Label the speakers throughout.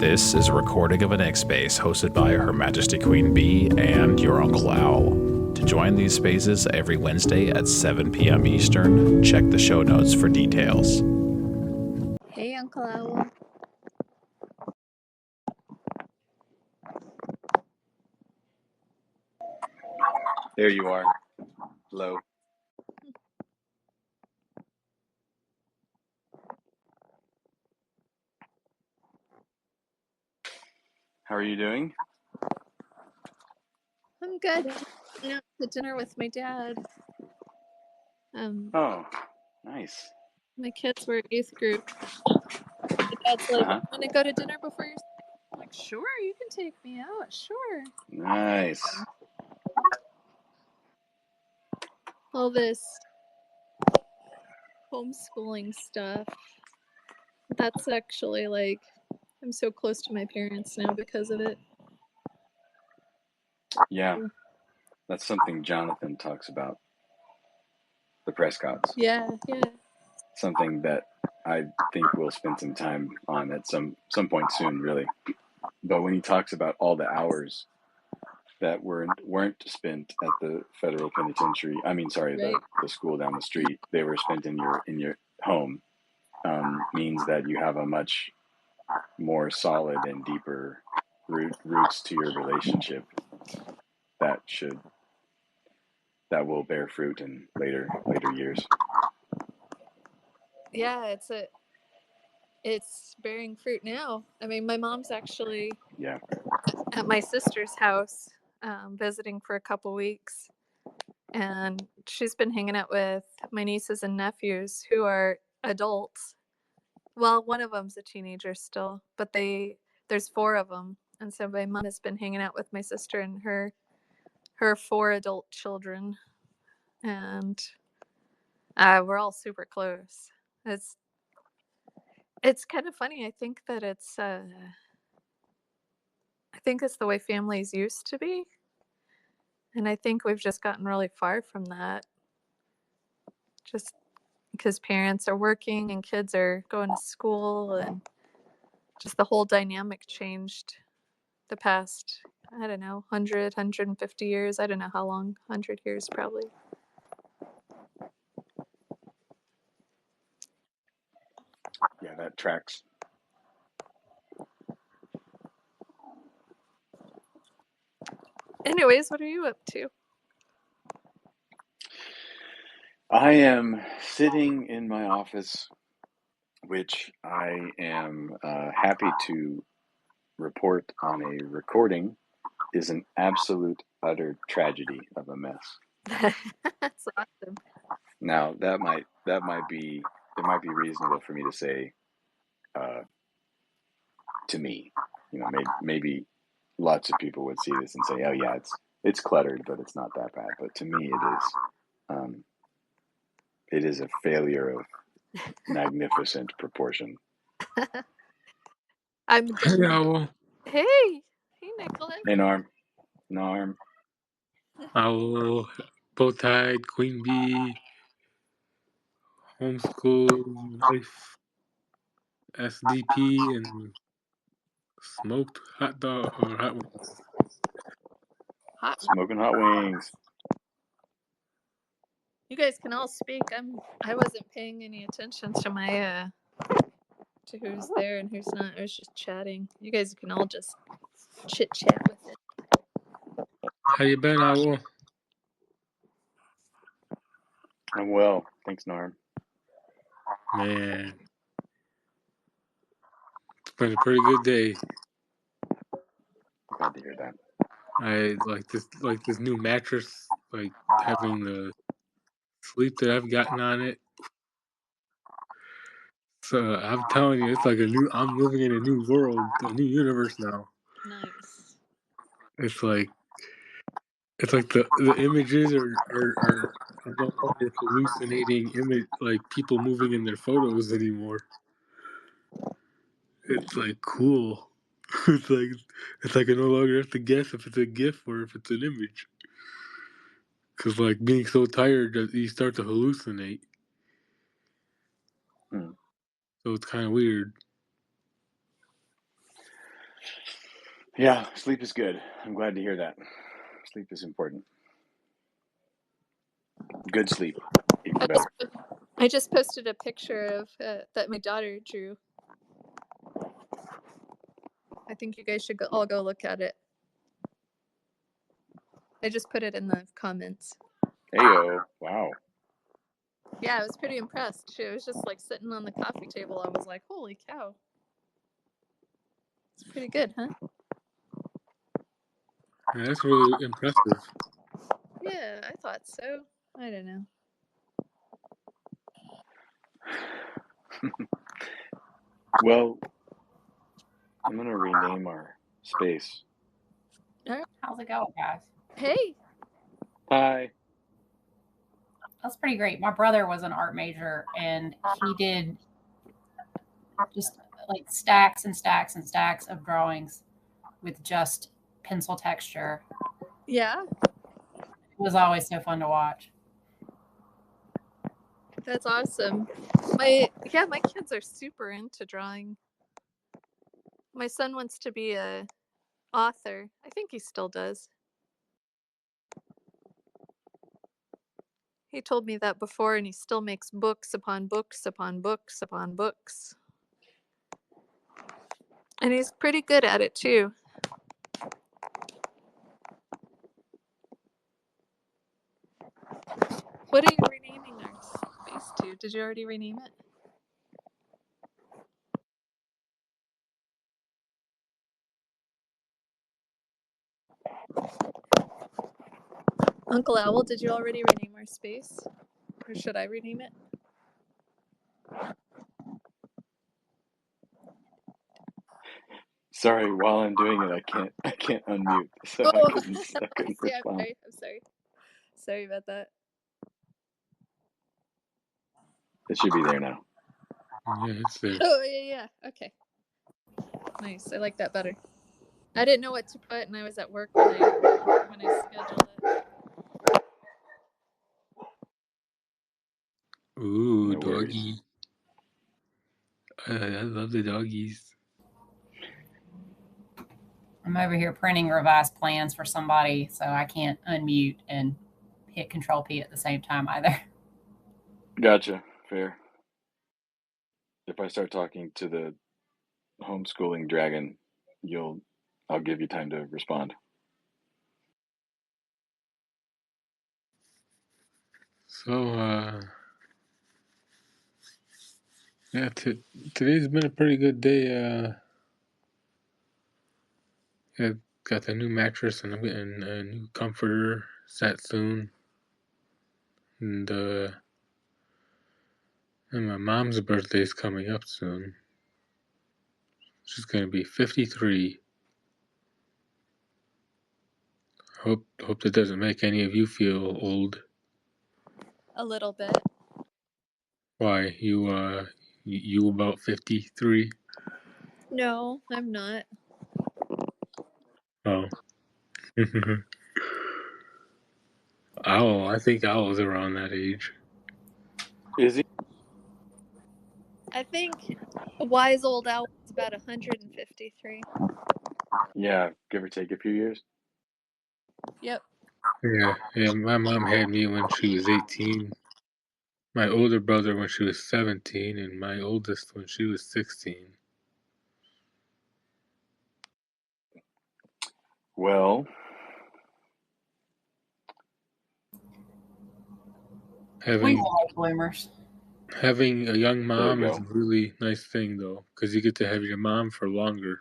Speaker 1: This is a recording of an X Space hosted by Her Majesty Queen Bee and your Uncle Owl. To join these spaces every Wednesday at 7 p.m. Eastern, check the show notes for details.
Speaker 2: Hey, Uncle Owl.
Speaker 3: There you are. Hello. How are you doing?
Speaker 2: I'm good. I went out to dinner with my dad.
Speaker 3: Oh, nice.
Speaker 2: My kids were youth group. My dad's like,
Speaker 3: Uh-huh.
Speaker 2: "Want to go to dinner before you're?" I'm like, "Sure, you can take me out. Sure."
Speaker 3: Nice.
Speaker 2: All this homeschooling stuff. That's actually like, I'm so close to my parents now because of it.
Speaker 3: Yeah, that's something Jonathan talks about. The Prescotts.
Speaker 2: Yeah.
Speaker 3: Something that I think we'll spend some time on at some point soon, really. But when he talks about all the hours that weren't spent at the federal penitentiary,
Speaker 2: Right.
Speaker 3: the school down the street, they were spent in your home, means that you have a much more solid and deeper roots to your relationship that will bear fruit in later years.
Speaker 2: Yeah, it's bearing fruit now. I mean, my mom's actually at my sister's house visiting for a couple weeks, and she's been hanging out with my nieces and nephews who are adults. Well, one of them's a teenager still, but there's four of them, and so my mom has been hanging out with my sister and her four adult children, and we're all super close. It's kind of funny. I think that it's the way families used to be. And I think we've just gotten really far from that. Just because parents are working and kids are going to school, and just the whole dynamic changed the past, I don't know, 100, 150 years. I don't know how long, 100 years probably.
Speaker 3: Yeah, that tracks.
Speaker 2: Anyways, what are you up to?
Speaker 3: I am sitting in my office, which I am happy to report on a recording is an absolute utter tragedy of a mess.
Speaker 2: That's awesome.
Speaker 3: Now it might be reasonable for me to say to me, maybe lots of people would see this and say, oh yeah, it's cluttered, but it's not that bad. But to me it is a failure of magnificent proportion.
Speaker 2: I'm
Speaker 4: Hello.
Speaker 2: Hey Nicholas.
Speaker 3: Hey Norm.
Speaker 4: Owl, Bowtied, Queen Bee, Homeschooled, Life, SDP, and Smoked Hot Dog or Hot Wings.
Speaker 3: Smoking hot wings.
Speaker 2: You guys can all speak. I wasn't paying any attention to my to who's there and who's not. I was just chatting. You guys can all just chit chat with it.
Speaker 4: How you been, Owl?
Speaker 3: I'm well, thanks, Norm.
Speaker 4: Man, it's been a pretty good day.
Speaker 3: Glad to hear that.
Speaker 4: I like this new mattress, like having the sleep that I've gotten on it. So I'm telling you, it's like I'm living in a new world, a new universe now.
Speaker 2: Nice.
Speaker 4: It's like the images are no longer hallucinating image, like people moving in their photos anymore. It's like cool. it's like I no longer have to guess if it's a GIF or if it's an image. Cause like being so tired that you start to hallucinate. So it's kind of weird.
Speaker 3: Yeah, sleep is good. I'm glad to hear that. Sleep is important. Good sleep, even better.
Speaker 2: I just posted a picture of that my daughter drew. I think you guys should all go look at it. I just put it in the comments.
Speaker 3: Heyo, wow.
Speaker 2: Yeah, I was pretty impressed. She was just like sitting on the coffee table. I was like, holy cow. It's pretty good, huh?
Speaker 4: Yeah, that's really impressive.
Speaker 2: Yeah, I thought so. I don't know.
Speaker 3: Well, I'm going to rename our space.
Speaker 2: All right.
Speaker 5: How's it going, guys?
Speaker 2: Hey.
Speaker 3: Hi.
Speaker 5: That's pretty great. My brother was an art major, and he did just like stacks and stacks and stacks of drawings with just pencil texture.
Speaker 2: Yeah.
Speaker 5: It was always so fun to watch.
Speaker 2: That's awesome. My kids are super into drawing. My son wants to be a author. I think he still does. He told me that before, and he still makes books upon books upon books upon books. And he's pretty good at it too. What are you renaming our space to? Did you already rename it? Uncle Owl, did you already rename our space? Or should I rename it?
Speaker 3: Sorry, while I'm doing it, I can't unmute, so I couldn't
Speaker 2: Yeah,
Speaker 3: respond.
Speaker 2: I'm sorry. Sorry about that.
Speaker 3: It should be there now.
Speaker 4: Yeah, it's there.
Speaker 2: Oh, yeah. Okay. Nice. I like that better. I didn't know what to put, and I was at work when I scheduled it.
Speaker 4: Ooh,
Speaker 3: No worries.
Speaker 4: doggy. I love the doggies.
Speaker 5: I'm over here printing revised plans for somebody, so I can't unmute and hit Control P at the same time either.
Speaker 3: Gotcha. Fair. If I start talking to the homeschooling dragon, I'll give you time to respond.
Speaker 4: So, yeah, today's been a pretty good day. I got the new mattress, and I'm getting a new comforter set soon. And my mom's birthday is coming up soon. She's gonna be 53. Hope that doesn't make any of you feel old.
Speaker 2: A little bit.
Speaker 4: Why, you about 53?
Speaker 2: No, I'm not.
Speaker 4: Oh. I think Owl's around that age.
Speaker 3: Is he?
Speaker 2: I think a wise old owl is about 153.
Speaker 3: Yeah, give or take a few years.
Speaker 2: Yep.
Speaker 4: Yeah, my mom had me when she was 18. My older brother when she was 17, and my oldest when she was 16.
Speaker 3: Well,
Speaker 5: We
Speaker 4: Having
Speaker 5: were late bloomers.
Speaker 4: having a young mom
Speaker 3: There you
Speaker 4: is a
Speaker 3: go.
Speaker 4: really nice thing, though, because you get to have your mom for longer.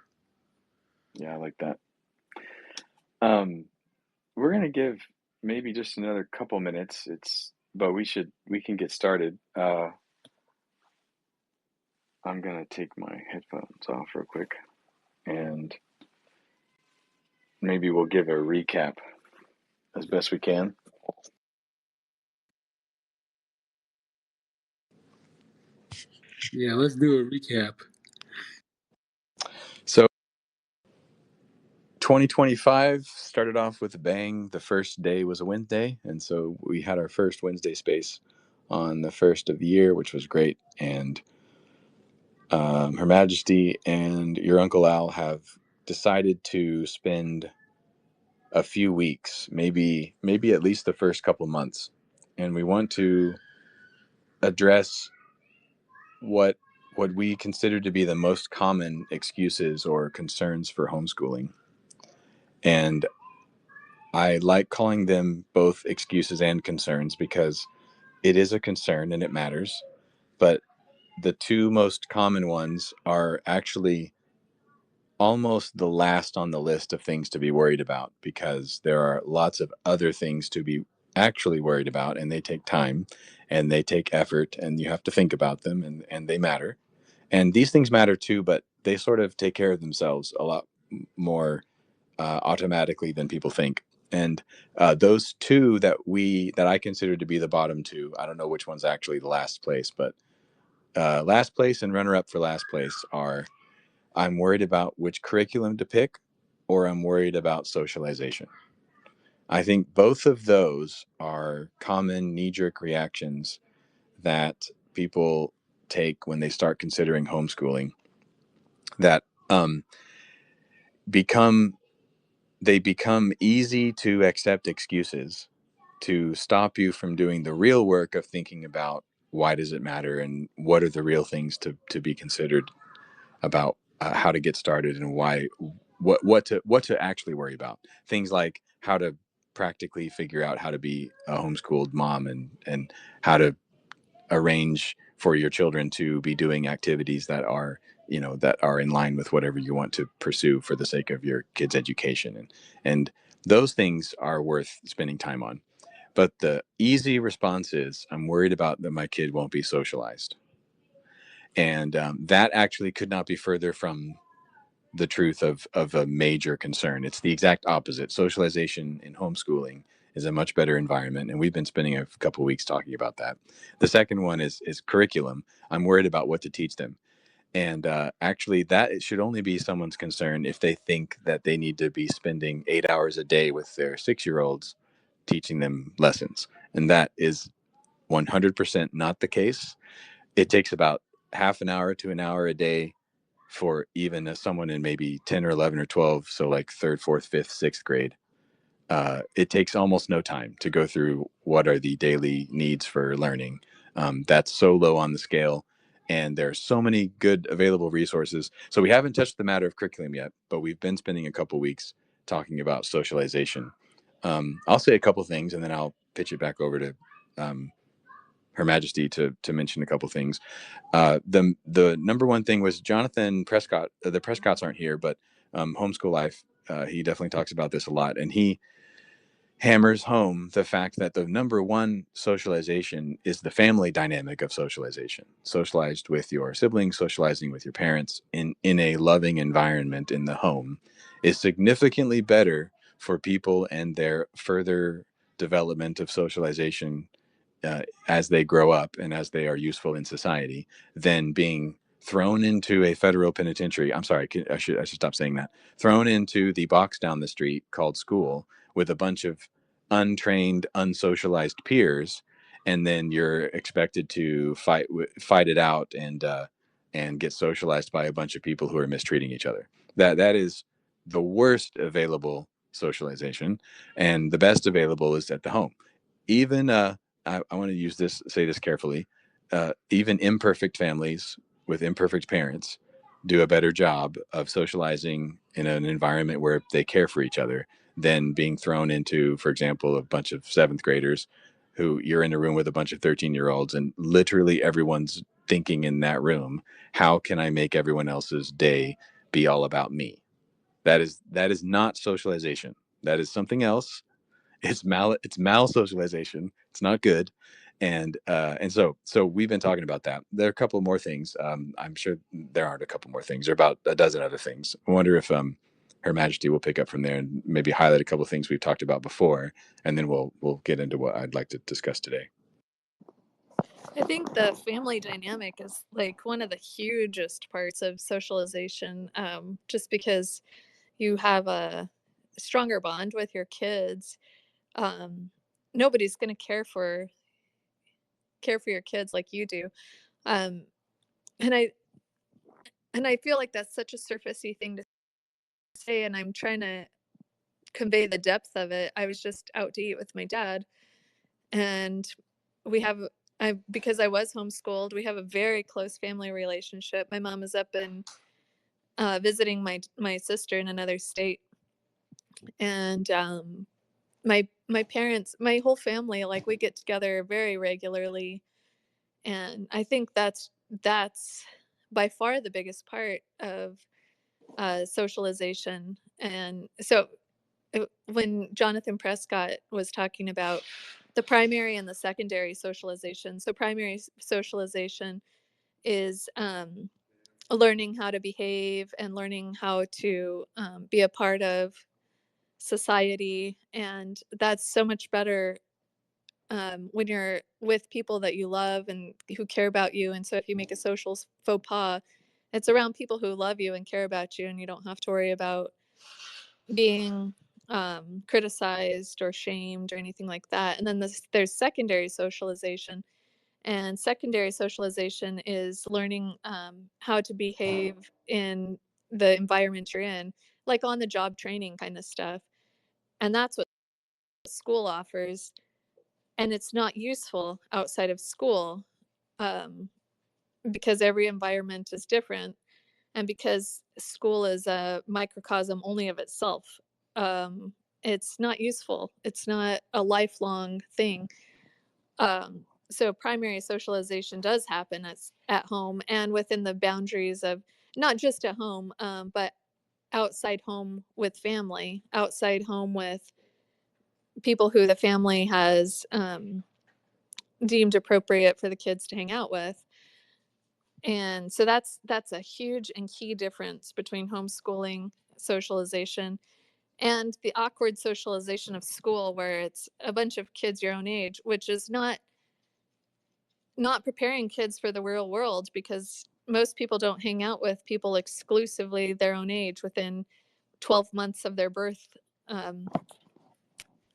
Speaker 3: Yeah, I like that. We're gonna give maybe just another couple minutes. But we can get started. I'm gonna take my headphones off real quick, and maybe we'll give a recap as best we can.
Speaker 4: Yeah, let's do a recap.
Speaker 3: So 2025 started off with a bang. The first day was a Wednesday, and so we had our first Wednesday space on the first of the year, which was great. And Her Majesty and your Uncle Al have decided to spend a few weeks, maybe at least the first couple months, and we want to address what we consider to be the most common excuses or concerns for homeschooling. And I like calling them both excuses and concerns because it is a concern and it matters. But the two most common ones are actually almost the last on the list of things to be worried about, because there are lots of other things to be actually worried about, and they take time and they take effort, and you have to think about them, and they matter. And these things matter too, but they sort of take care of themselves a lot more automatically than people think. And those two that I consider to be the bottom two, I don't know which one's actually the last place, but last place and runner up for last place are: I'm worried about which curriculum to pick, or I'm worried about socialization. I think both of those are common knee-jerk reactions that people take when they start considering homeschooling, that become easy to accept excuses to stop you from doing the real work of thinking about why does it matter and what are the real things to be considered about how to get started, and why what to actually worry about. Things like how to practically figure out how to be a homeschooled mom, and how to arrange for your children to be doing activities that are in line with whatever you want to pursue for the sake of your kids' education, and those things are worth spending time on. But the easy response is, I'm worried about that my kid won't be socialized. And that actually could not be further from the truth of a major concern. It's the exact opposite. Socialization in homeschooling is a much better environment, and we've been spending a couple of weeks talking about that. The second one is curriculum. I'm worried about what to teach them. And actually, that it should only be someone's concern if they think that they need to be spending 8 hours a day with their 6-year-olds teaching them lessons. And that is 100% not the case. It takes about half an hour to an hour a day for even someone in maybe 10 or 11 or 12, so like third, fourth, fifth, sixth grade. It takes almost no time to go through what are the daily needs for learning. That's so low on the scale, and there are so many good available resources. So we haven't touched the matter of curriculum yet, but we've been spending a couple weeks talking about socialization. I'll say a couple things, and then I'll pitch it back over to Her Majesty to mention a couple things. The number one thing was Jonathan Prescott. The Prescotts aren't here, but Homeschool Life, he definitely talks about this a lot, and he hammers home the fact that the number one socialization is the family dynamic of socialization. Socialized with your siblings, socializing with your parents in a loving environment in the home is significantly better for people and their further development of socialization as they grow up and as they are useful in society, than being thrown into a federal penitentiary. I'm sorry, I should stop saying that. Thrown into the box down the street called school with a bunch of untrained, unsocialized peers, and then you're expected to fight it out and get socialized by a bunch of people who are mistreating each other. That is the worst available socialization, and the best available is at the home. Even I want to say this carefully. Even imperfect families with imperfect parents do a better job of socializing in an environment where they care for each other than being thrown into, for example, a bunch of seventh graders who you're in a room with a bunch of 13-year-olds, and literally everyone's thinking in that room, how can I make everyone else's day be all about me? That is not socialization. That is something else. It's mal socialization. It's not good. And so we've been talking about that. There are a couple more things. I'm sure there aren't a couple more things. There are about a dozen other things. I wonder if Her Majesty will pick up from there and maybe highlight a couple of things we've talked about before, and then we'll get into what I'd like to discuss today.
Speaker 2: I think the family dynamic is like one of the hugest parts of socialization, just because you have a stronger bond with your kids. Nobody's going to care for your kids like you do. And I feel like that's such a surfacey thing to say, and I'm trying to convey the depth of it. I was just out to eat with my dad, and because I was homeschooled, we have a very close family relationship. My mom is up and visiting my sister in another state, and my parents, my whole family, like, we get together very regularly, and I think that's by far the biggest part of socialization. And so when Jonathan Prescott was talking about the primary and the secondary socialization, so primary socialization is learning how to behave and learning how to be a part of society, and that's so much better when you're with people that you love and who care about you. And so if you make a social faux pas, it's around people who love you and care about you, and you don't have to worry about being criticized or shamed or anything like that. And then there's secondary socialization. And secondary socialization is learning how to behave in the environment you're in, like on the job training kind of stuff. And that's what school offers. And it's not useful outside of school um, because every environment is different. And because school is a microcosm only of itself, it's not useful. It's not a lifelong thing. So primary socialization does happen at home and within the boundaries of not just at home, but outside home with family, outside home with people who the family has deemed appropriate for the kids to hang out with. And so that's a huge and key difference between homeschooling socialization and the awkward socialization of school, where it's a bunch of kids your own age, which is not preparing kids for the real world, because most people don't hang out with people exclusively their own age within 12 months of their birth. Um,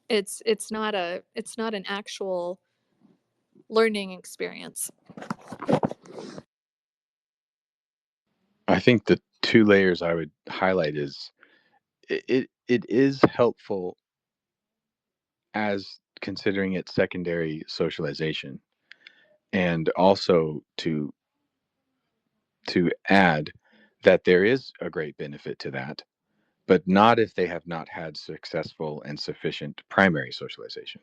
Speaker 2: it's not an actual learning experience.
Speaker 3: I think the two layers I would highlight is it is helpful as considering it secondary socialization, and also to add that there is a great benefit to that, but not if they have not had successful and sufficient primary socialization.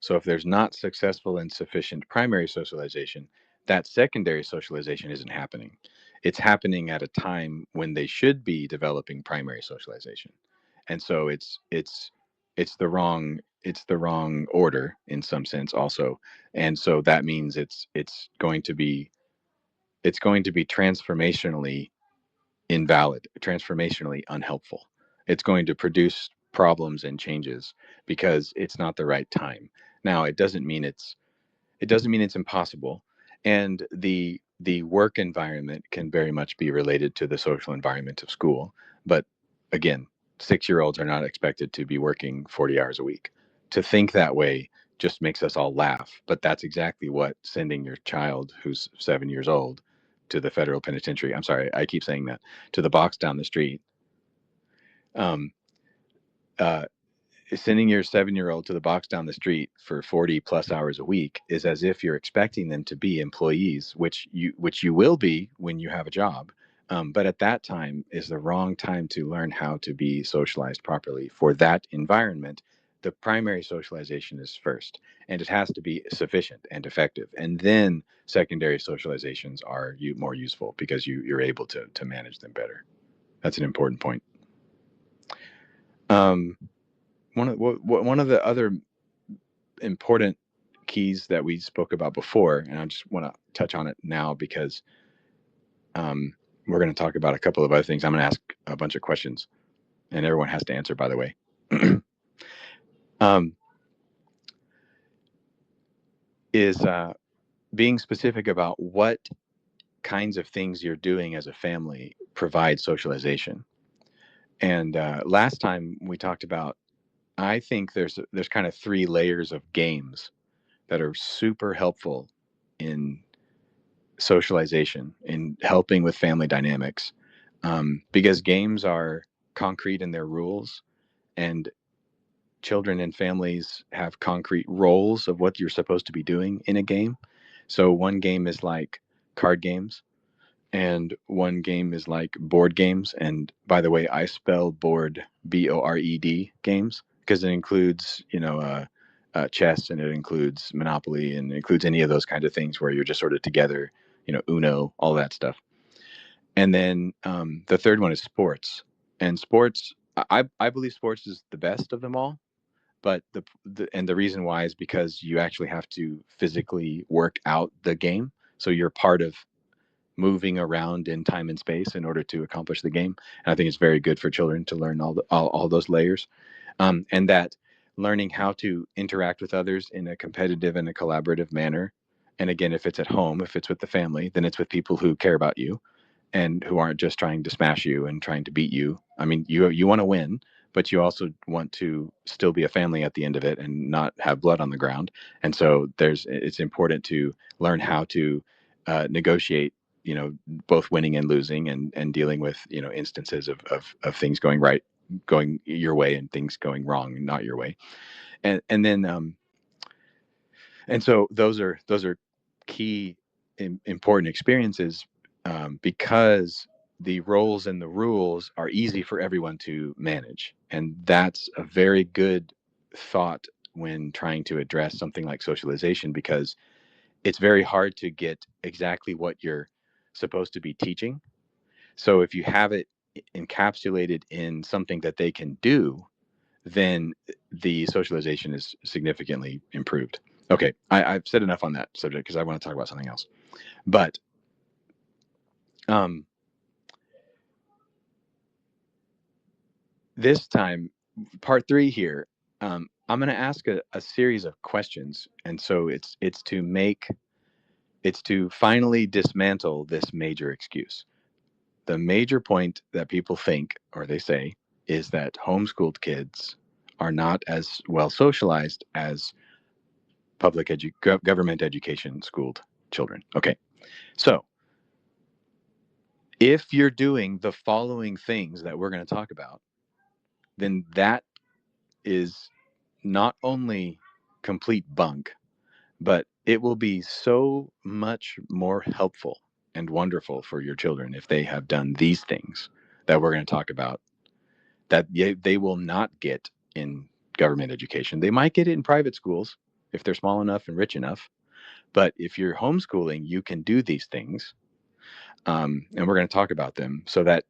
Speaker 3: So if there's not successful and sufficient primary socialization, that secondary socialization isn't happening. It's happening at a time when they should be developing primary socialization. And so it's the wrong order in some sense also. And so that means it's going to be transformationally invalid, transformationally unhelpful. It's going to produce problems and changes because it's not the right time. Now, it doesn't mean it's impossible, and the work environment can very much be related to the social environment of school. But again, 6-year-olds are not expected to be working 40 hours a week. To think that way just makes us all laugh, but that's exactly what sending your child who's 7 years old to the federal penitentiary, I'm sorry, I keep saying that, to the box down the street, um, uh, sending your 7-year-old to the box down the street for 40 plus hours a week is as if you're expecting them to be employees, which you will be when you have a job. But at that time is the wrong time to learn how to be socialized properly for that environment. The primary socialization is first, and it has to be sufficient and effective. And then secondary socializations are more useful because you're able to manage them better. That's an important point. One of the other important keys that we spoke about before, and I just want to touch on it now because we're going to talk about a couple of other things. I'm going to ask a bunch of questions, and everyone has to answer, by the way. Is being specific about what kinds of things you're doing as a family provide socialization. And last time we talked about, I think there's kind of 3 layers of games that are super helpful in socialization, in helping with family dynamics, because games are concrete in their rules, and children and families have concrete roles of what you're supposed to be doing in a game. So one game is like card games, and one game is like board games. And by the way, I spell board BORED games because it includes, chess, and it includes Monopoly, and it includes any of those kind of things where you're just sort of together, Uno, all that stuff. And then the third one is sports. And sports, I believe sports is the best of them all. But the reason why is because you actually have to physically work out the game. So you're part of moving around in time and space in order to accomplish the game. And I think it's very good for children to learn all those layers, and that learning how to interact with others in a competitive and a collaborative manner. And again, if it's at home, if it's with the family, then it's with people who care about you and who aren't just trying to smash you and trying to beat you. I mean, you want to win, but you also want to still be a family at the end of it and not have blood on the ground. And so it's important to learn how to negotiate, both winning and losing, and dealing with, instances of things going right, going your way, and things going wrong, not your way. And then and so those are key important experiences, because the roles and the rules are easy for everyone to manage. And that's a very good thought when trying to address something like socialization, because it's very hard to get exactly what you're supposed to be teaching. So if you have it encapsulated in something that they can do, then the socialization is significantly improved. Okay, I've said enough on that subject because I want to talk about something else. But this time, part 3 here, I'm going to ask a series of questions, and so it's to finally dismantle this major excuse. The major point that people think, or they say, is that homeschooled kids are not as well socialized as government education schooled children. Okay, so if you're doing the following things that we're going to talk about, then that is not only complete bunk, but it will be so much more helpful and wonderful for your children if they have done these things that we're going to talk about, that they will not get in government education. They might get it in private schools if they're small enough and rich enough. But if you're homeschooling, you can do these things. And we're going to talk about them so that,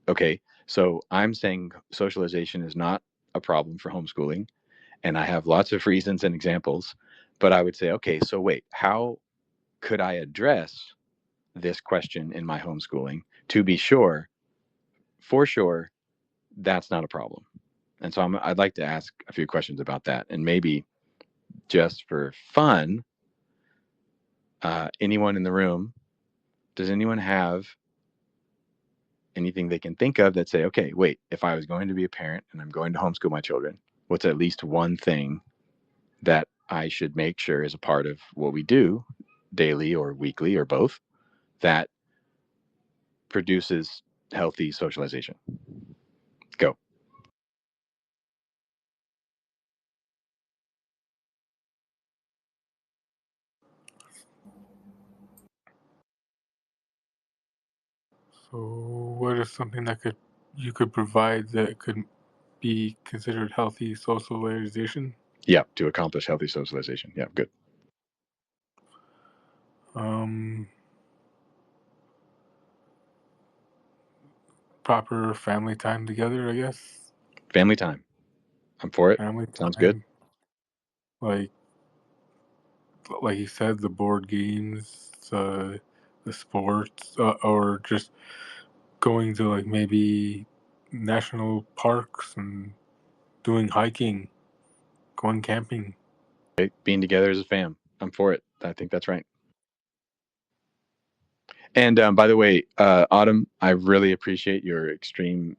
Speaker 3: okay, so I'm saying socialization is not a problem for homeschooling. And I have lots of reasons and examples. But I would say, okay, so wait, how could I address this question in my homeschooling to be sure, for sure, that's not a problem? And so I'd like to ask a few questions about that. And maybe just for fun, anyone in the room, does anyone have anything they can think of that say, okay, wait, if I was going to be a parent and I'm going to homeschool my children, what's at least one thing that I should make sure is a part of what we do daily or weekly or both that produces healthy socialization? Go.
Speaker 4: So, what is something that you could provide that could be considered healthy socialization?
Speaker 3: Yeah, to accomplish healthy socialization. Yeah, good.
Speaker 4: Proper family time together, I guess.
Speaker 3: Family time. I'm for it.
Speaker 4: Family time.
Speaker 3: Sounds good.
Speaker 4: Like you said, the board games, the sports, or just going to like maybe national parks and doing hiking, going camping.
Speaker 3: Okay. Being together as a fam. I'm for it. I think that's right. And by the way, Autumn, I really appreciate your extreme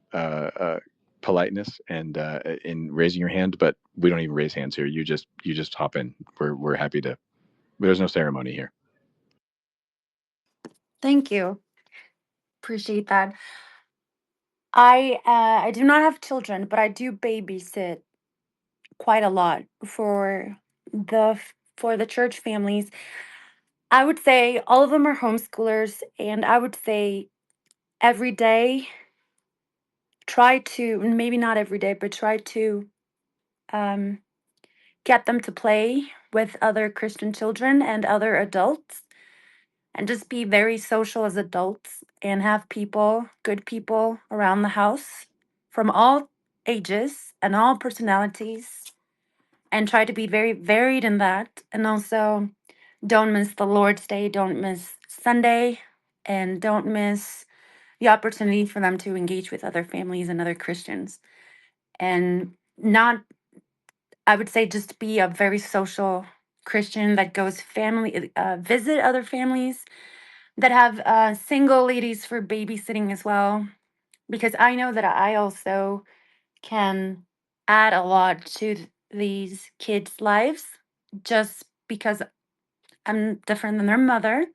Speaker 3: politeness and in raising your hand. But we don't even raise hands here. You just hop in. We're happy to. There's no ceremony here.
Speaker 6: Thank you. Appreciate that. I do not have children, but I do babysit quite a lot for the church families. I would say all of them are homeschoolers, and I would say every day try to, maybe not every day, but try to um, get them to play with other Christian children and other adults, and just be very social as adults and have people, good people around the house from all ages and all personalities, and try to be very varied in that. And also, don't miss the Lord's Day, don't miss Sunday, and don't miss the opportunity for them to engage with other families and other Christians. And not, I would say, just be a very social Christian that goes visit other families, that have single ladies for babysitting as well, because I know that I also can add a lot to these kids' lives just because I'm different than their mother.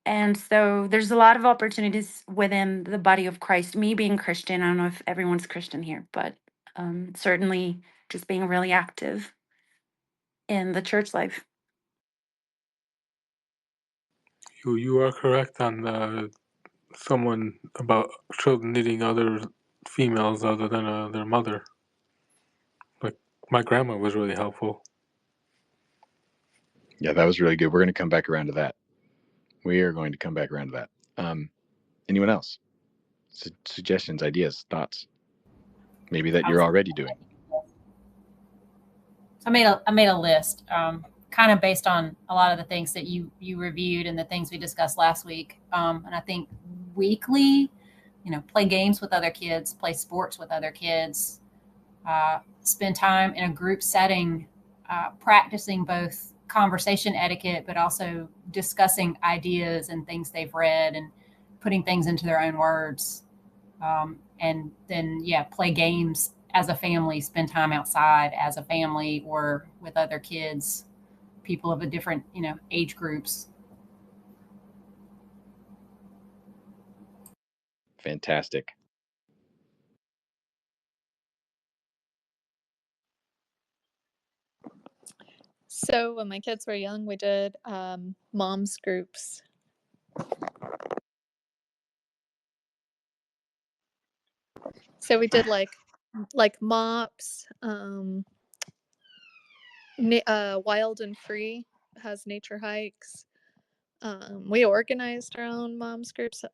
Speaker 6: And so there's a lot of opportunities within the body of Christ. Me being Christian, I don't know if everyone's Christian here, but certainly just being really active in the church life.
Speaker 4: You are correct on someone about children needing other females other than their mother. Like my grandma was really helpful.
Speaker 3: Yeah, that was really good. We're going to come back around to that. We are going to come back around to that. Anyone else? Suggestions, ideas, thoughts? Maybe that you're already doing.
Speaker 5: I made a list, kind of based on a lot of the things that you reviewed and the things we discussed last week. And I think weekly, play games with other kids, play sports with other kids, spend time in a group setting, practicing both conversation etiquette, but also discussing ideas and things they've read and putting things into their own words. And then, play games as a family, spend time outside as a family or with other kids, people of a different, age groups.
Speaker 3: Fantastic.
Speaker 2: So when my kids were young, we did moms groups. So we did like MOPS, Wild and Free has nature hikes. We organized our own moms groups.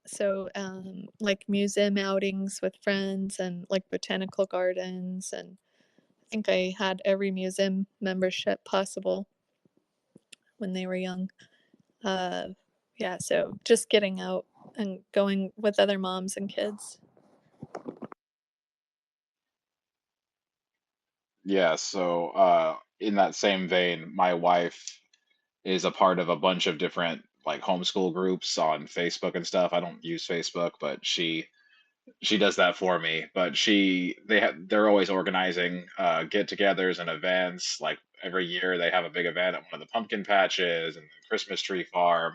Speaker 2: So like museum outings with friends and like botanical gardens. And I think I had every museum membership possible when they were young. So just getting out and going with other moms and kids.
Speaker 1: Yeah, so in that same vein, my wife is a part of a bunch of different like homeschool groups on Facebook and stuff. I don't use Facebook, but she does that for me. But they're always organizing get-togethers and events. Like every year they have a big event at one of the pumpkin patches and the Christmas tree farm.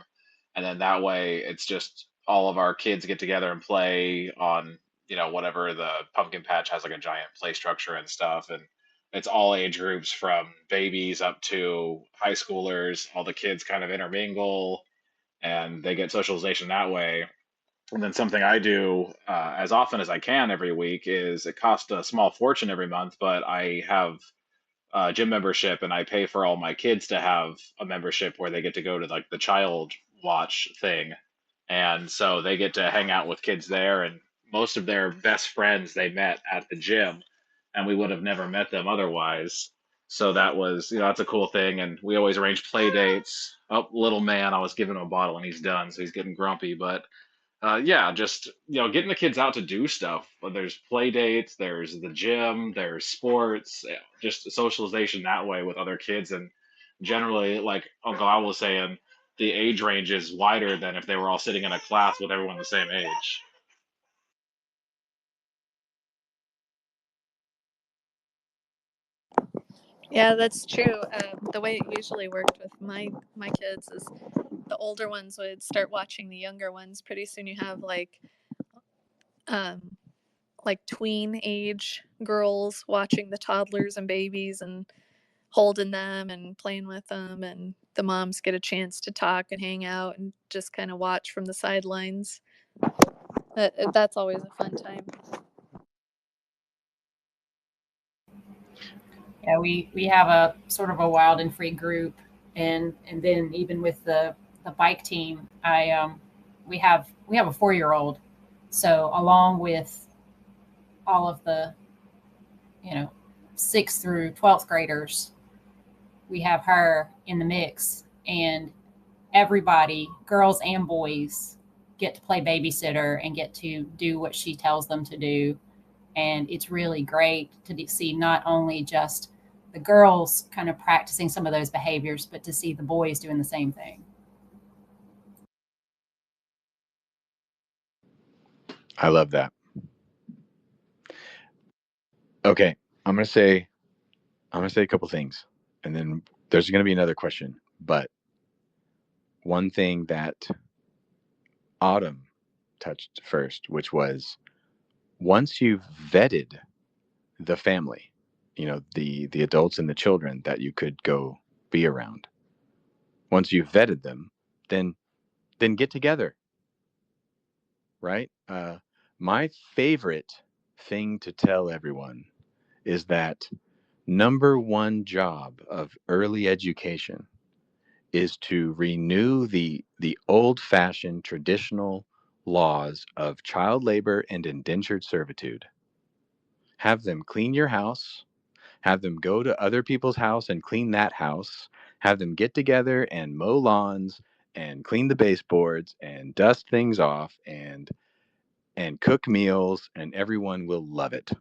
Speaker 1: And then that way it's just all of our kids get together and play on, whatever the pumpkin patch has, like a giant play structure and stuff. And it's all age groups from babies up to high schoolers. All the kids kind of intermingle and they get socialization that way. And then something I do as often as I can every week is it costs a small fortune every month, but I have a gym membership and I pay for all my kids to have a membership where they get to go to like the child watch thing. And so they get to hang out with kids there, and most of their best friends they met at the gym, and we would have never met them otherwise. So that was, that's a cool thing. And we always arrange play dates. Oh, little man, I was giving him a bottle and he's done, so he's getting grumpy. But just getting the kids out to do stuff. There's play dates, there's the gym, there's sports, just socialization that way with other kids. And generally, like Uncle Al was saying, the age range is wider than if they were all sitting in a class with everyone the same age.
Speaker 2: Yeah, that's true. The way it usually worked with my kids is the older ones would start watching the younger ones. Pretty soon you have like like tween age girls watching the toddlers and babies and holding them and playing with them, and the moms get a chance to talk and hang out and just kind of watch from the sidelines. That's always a fun time.
Speaker 5: Yeah, we have a sort of a wild and free group, and then even with the bike team, we have a 4-year-old, so along with all of the 6th through 12th graders, we have her in the mix, and everybody, girls and boys, get to play babysitter and get to do what she tells them to do. And it's really great to see not only just the girls kind of practicing some of those behaviors, but to see the boys doing the same thing.
Speaker 3: I love that. Okay, I'm gonna say a couple things, and then there's gonna be another question. But one thing that Autumn touched first, which was once you've vetted the family, the adults and the children that you could go be around. Once you've vetted them, then get together, right? My favorite thing to tell everyone is that number one job of early education is to renew the old-fashioned traditional laws of child labor and indentured servitude. Have them clean your house, have them go to other people's house and clean that house, have them get together and mow lawns and clean the baseboards and dust things off and cook meals, and everyone will love it.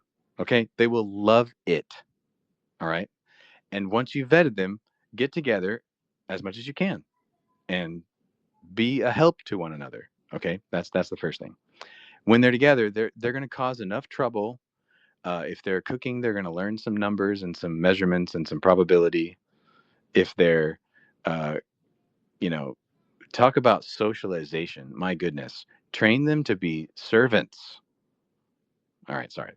Speaker 3: Okay? They will love it. All right? And once you've vetted them, get together as much as you can and be a help to one another. Okay? That's the first thing. When they're together, they're going to cause enough trouble. If they're cooking, they're going to learn some numbers and some measurements and some probability. If they're, uh, talk about socialization. My goodness, train them to be servants. All right, sorry,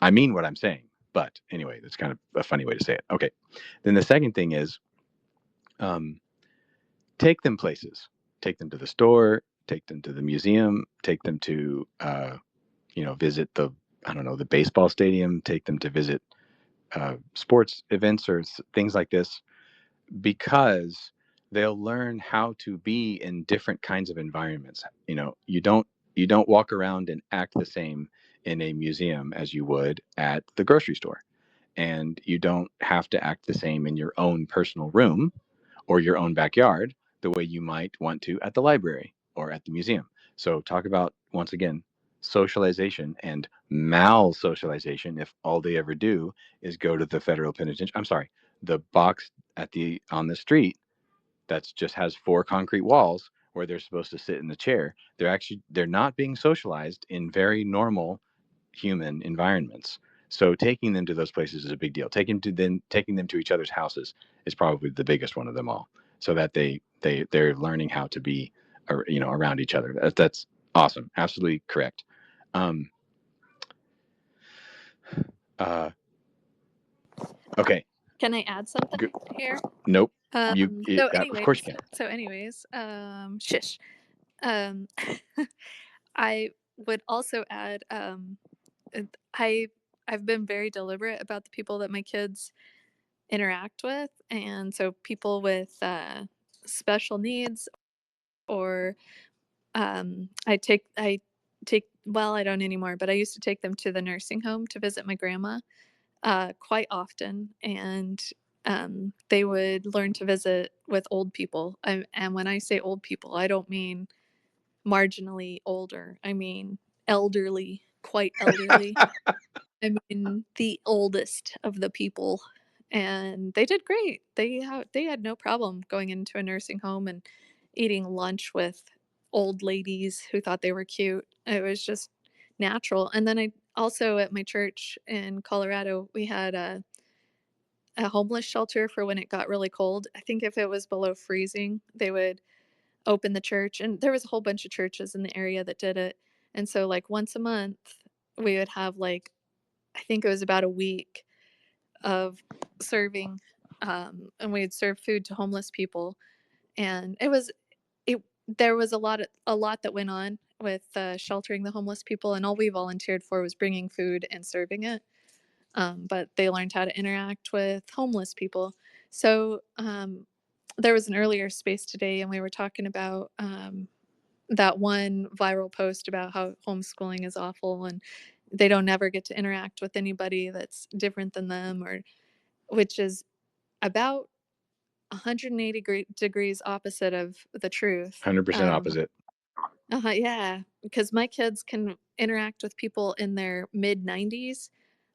Speaker 3: I mean what I'm saying, but anyway, that's kind of a funny way to say it. Okay, then the second thing is, take them places. Take them to the store. Take them to the museum. Take them to, visit the baseball stadium. Take them to visit sports events or things like this, because they'll learn how to be in different kinds of environments. You don't walk around and act the same in a museum as you would at the grocery store, and you don't have to act the same in your own personal room or your own backyard the way you might want to at the library or at the museum. So talk about, once again, socialization and mal-socialization if all they ever do is go to the federal penitentiary. I'm sorry, the box on the street that's just has 4 concrete walls where they're supposed to sit in the chair. They're not being socialized in very normal human environments. So taking them to those places is a big deal. Taking them to each other's houses is probably the biggest one of them all, so that they're learning how to be, around each other. That's awesome. Absolutely correct. Okay.
Speaker 2: Can I add something here?
Speaker 3: Nope.
Speaker 2: Of
Speaker 3: course you can.
Speaker 2: So anyways, shush. I would also add, I've been very deliberate about the people that my kids interact with, and so people with special needs, or I take well, I don't anymore, but I used to take them to the nursing home to visit my grandma quite often, and they would learn to visit with old people. And when I say old people, I don't mean marginally older. I mean elderly, quite elderly. I mean the oldest of the people, and they did great. They had no problem going into a nursing home and eating lunch with old ladies who thought they were cute. It was just natural. And then I also, at my church in Colorado, we had a homeless shelter for when it got really cold. I think if it was below freezing, they would open the church, and there was a whole bunch of churches in the area that did it. And so like once a month, we would have like, I think it was about a week of serving, and we'd serve food to homeless people. And it there was a lot that went on with sheltering the homeless people, and all we volunteered for was bringing food and serving it. But they learned how to interact with homeless people. So there was an earlier space today, and we were talking about that one viral post about how homeschooling is awful and they don't ever get to interact with anybody that's different than them, or which is about 180 degrees opposite of the truth.
Speaker 3: 100% opposite.
Speaker 2: Yeah, because my kids can interact with people in their mid 90s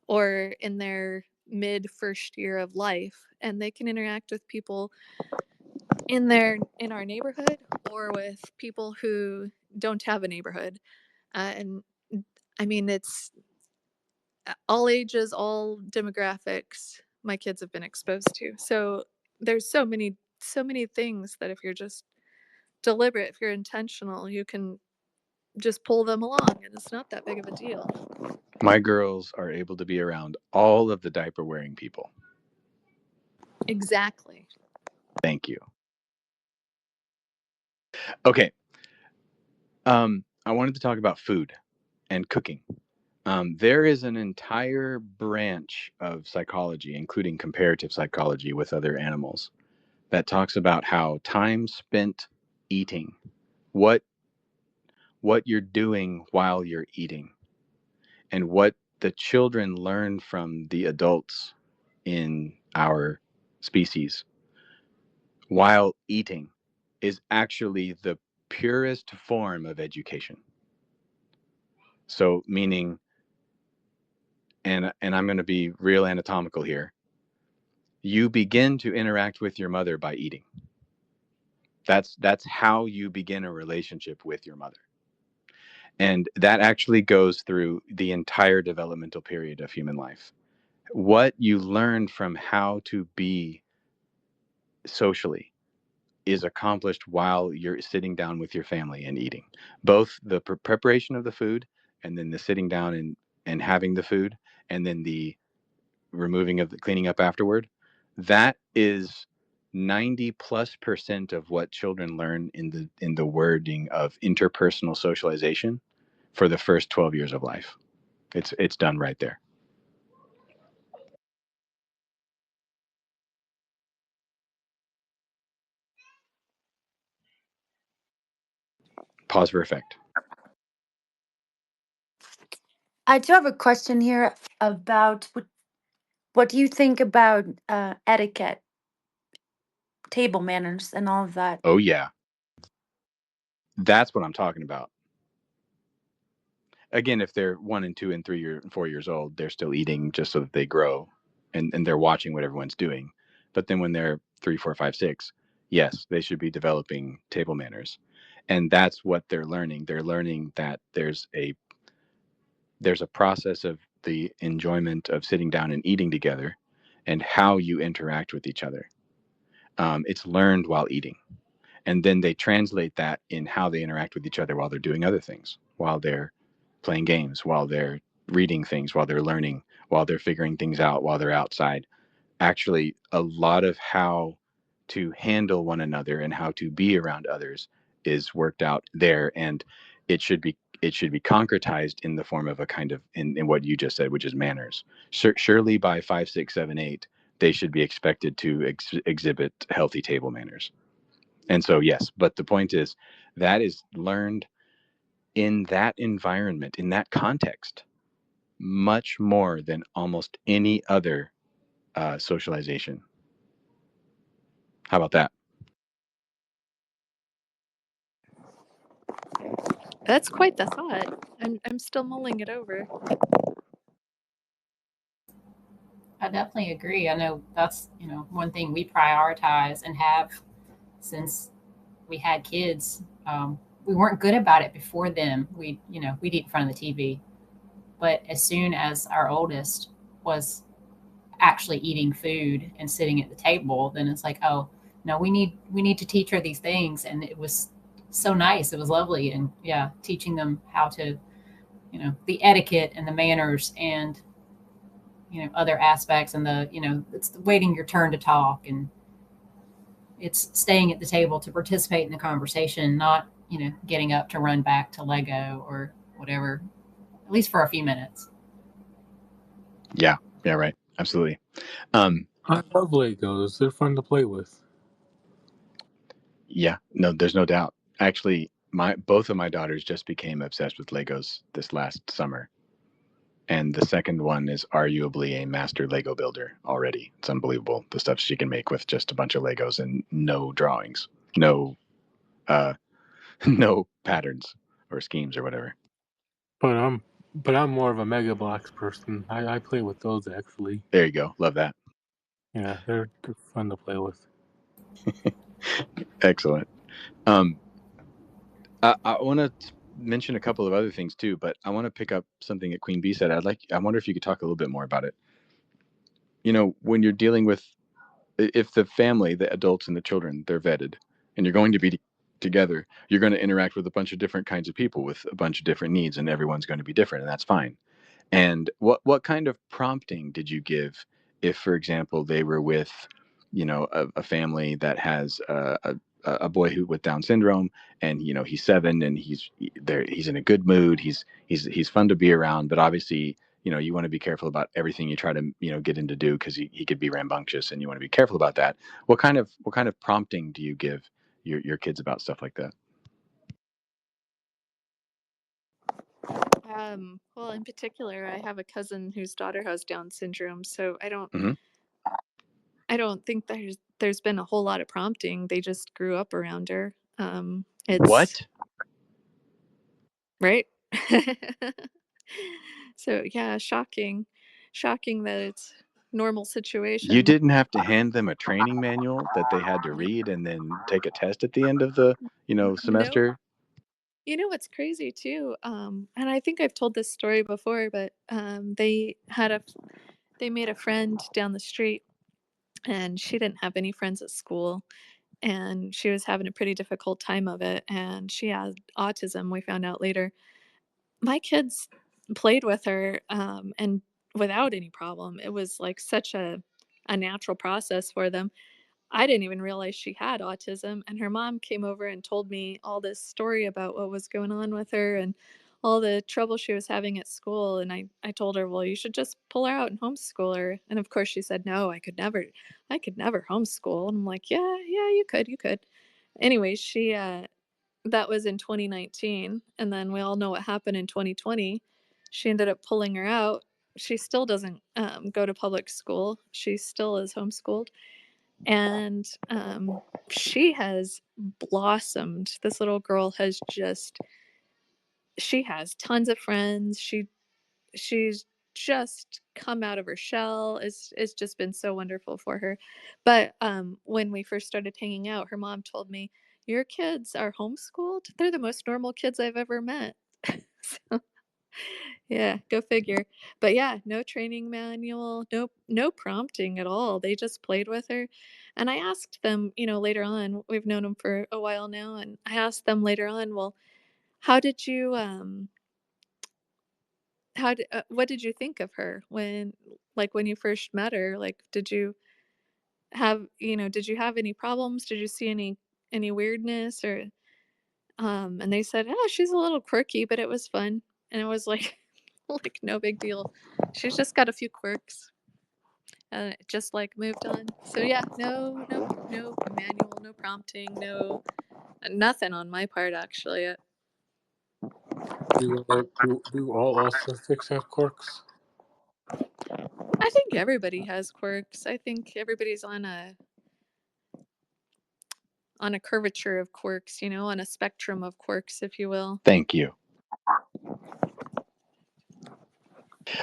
Speaker 2: or in their mid first year of life, and they can interact with people in our neighborhood or with people who don't have a neighborhood. And I mean, it's all ages, all demographics my kids have been exposed to. So there's so many things that if you're just deliberate, if you're intentional, you can just pull them along, and it's not that big of a deal.
Speaker 3: My girls are able to be around all of the diaper wearing people.
Speaker 2: Exactly.
Speaker 3: Thank you. Okay. I wanted to talk about food and cooking. There is an entire branch of psychology, including comparative psychology with other animals, that talks about how time spent eating, what you're doing while you're eating, and what the children learn from the adults in our species while eating is actually the purest form of education. So meaning, and I'm going to be real anatomical here, you begin to interact with your mother by eating. That's how you begin a relationship with your mother. And that actually goes through the entire developmental period of human life. What you learn from how to be socially is accomplished while you're sitting down with your family and eating. Both the preparation of the food, and then the sitting down and having the food, and then the removing of the cleaning up afterward. That is 90+% of what children learn in the wording of interpersonal socialization for the first 12 years of life. It's done right there. Pause for effect.
Speaker 6: I do have a question here about what do you think about etiquette, table manners, and all of that?
Speaker 3: Oh yeah, that's what I'm talking about. Again, if they're 1 and 2 and 3 and 4 years old, they're still eating just so that they grow, and they're watching what everyone's doing. But then when they're 3, 4, 5, 6, yes, they should be developing table manners, and that's what they're learning. They're learning that there's a process of the enjoyment of sitting down and eating together, and how you interact with each other. It's learned while eating. And then they translate that in how they interact with each other while they're doing other things, while they're playing games, while they're reading things, while they're learning, while they're figuring things out, while they're outside. Actually, a lot of how to handle one another and how to be around others is worked out there, and it should be concretized in the form of a kind of in what you just said, which is manners. Surely by 5, 6, 7, 8, they should be expected to exhibit healthy table manners. And so, yes, but the point is that is learned in that environment, in that context, much more than almost any other socialization. How about that?
Speaker 2: That's quite the thought. I'm still mulling it over.
Speaker 5: I definitely agree. I know that's, one thing we prioritize and have since we had kids. We weren't good about it before then. We'd eat in front of the TV. But as soon as our oldest was actually eating food and sitting at the table, then it's like, oh, no, we need to teach her these things. And it was so nice. It was lovely. And yeah, teaching them how to the etiquette and the manners and, other aspects, and it's waiting your turn to talk, and it's staying at the table to participate in the conversation, not, getting up to run back to Lego or whatever, at least for a few minutes.
Speaker 3: Yeah, right. Absolutely.
Speaker 4: I love Legos. They're fun to play with.
Speaker 3: Yeah, no, there's no doubt. Actually, both of my daughters just became obsessed with Legos this last summer. And the second one is arguably a master Lego builder already. It's unbelievable the stuff she can make with just a bunch of Legos and no drawings, no no patterns or schemes or whatever.
Speaker 4: But I'm more of a Mega Bloks person. I play with those actually.
Speaker 3: There you go. Love that.
Speaker 4: Yeah, they're fun to play with.
Speaker 3: Excellent. I want to mention a couple of other things too, but I want to pick up something that Queen Bee said. I wonder if you could talk a little bit more about it. When you're dealing with, if the family, the adults and the children, they're vetted, and you're going to be together, you're going to interact with a bunch of different kinds of people with a bunch of different needs, and everyone's going to be different, and that's fine. And what kind of prompting did you give if, for example, they were with, a family that has a boy with Down syndrome, and he's 7, and he's in a good mood, he's fun to be around, but obviously, you want to be careful about everything you try to get him to do, because he could be rambunctious, and you want to be careful about that. What kind of prompting do you give your kids about stuff like that?
Speaker 2: Well, in particular, I have a cousin whose daughter has Down syndrome, so I don't think there's been a whole lot of prompting. They just grew up around her.
Speaker 3: What?
Speaker 2: Right? So yeah, shocking that it's normal situation.
Speaker 3: You didn't have to hand them a training manual that they had to read and then take a test at the end of the, semester?
Speaker 2: You know what's crazy too, and I think I've told this story before, but they made a friend down the street, and she didn't have any friends at school, and she was having a pretty difficult time of it, and she had autism, we found out later. My kids played with her, and without any problem. It was like such a natural process for them. I didn't even realize she had autism, and her mom came over and told me all this story about what was going on with her and all the trouble she was having at school, and I told her, "Well, you should just pull her out and homeschool her." And of course she said, "No, I could never homeschool." And I'm like, "Yeah, you could." Anyway, she that was in 2019, and then we all know what happened in 2020. She ended up pulling her out. She still doesn't go to public school. She still is homeschooled, and she has blossomed. This little girl has she has tons of friends. She's just come out of her shell. It's just been so wonderful for her. But when we first started hanging out, her mom told me, "Your kids are homeschooled? They're the most normal kids I've ever met." So, yeah, go figure. But yeah, no training manual, no prompting at all. They just played with her. And I asked them, later on, we've known them for a while now, and I asked them later on, "Well, how did you what did you think of her when you first met her? Like, did you did you have any problems? Did you see any weirdness or?" And they said, "Oh, she's a little quirky, but it was fun." And it was like like no big deal. She's just got a few quirks. Just like moved on. So yeah, no manual, no prompting, nothing on my part actually.
Speaker 4: Do all autistics have quirks?
Speaker 2: I think everybody has quirks. I think everybody's on a curvature of quirks, on a spectrum of quirks, if you will.
Speaker 3: Thank you.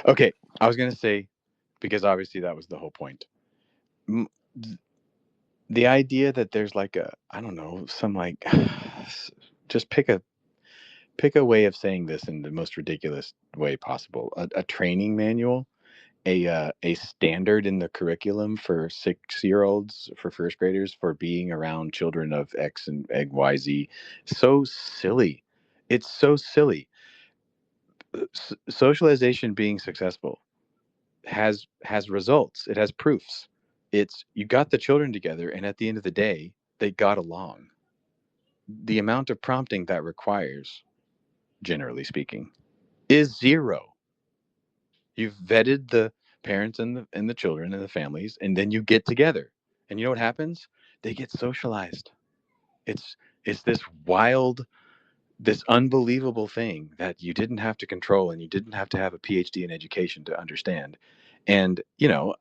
Speaker 3: Okay, I was going to say, because obviously that was the whole point. The idea that there's like I don't know, some like, just pick a way of saying this in the most ridiculous way possible. A training manual, a standard in the curriculum for 6-year-olds, for first graders, for being around children of X and Y, Z. So silly. It's so silly. socialization being successful has results. It has proofs. It's you got the children together, and at the end of the day, they got along. The amount of prompting that requires, generally speaking, is zero. You've vetted the parents and the children and the families, and then you get together. And you know what happens? They get socialized. It's this wild, this unbelievable thing that you didn't have to control, and you didn't have to have a PhD in education to understand. And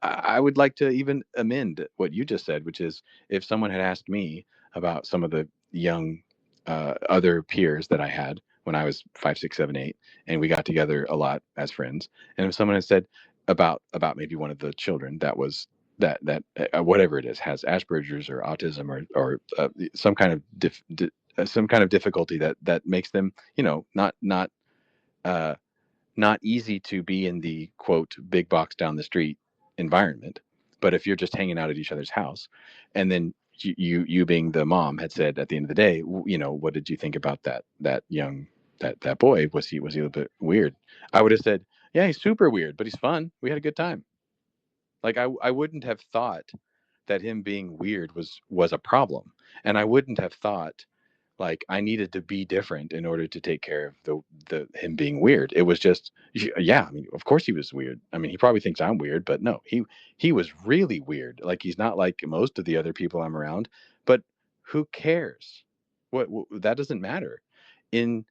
Speaker 3: I would like to even amend what you just said, which is, if someone had asked me about some of the young other peers that I had when I was 5, 6, 7, 8, and we got together a lot as friends, and if someone had said about maybe one of the children that was whatever it is, has Asperger's or autism or some kind of some kind of difficulty that makes them, uh, not easy to be in the quote big box down the street environment. But if you're just hanging out at each other's house, and then you being the mom had said at the end of the day, what did you think about that young that boy? Was he a little bit weird? I would have said, yeah, he's super weird, but he's fun. We had a good time. Like I wouldn't have thought that him being weird was a problem, and I wouldn't have thought like I needed to be different in order to take care of the him being weird. It was just, yeah. I mean, of course he was weird. I mean, he probably thinks I'm weird, but no, he was really weird. Like, he's not like most of the other people I'm around. But who cares? What that doesn't matter. In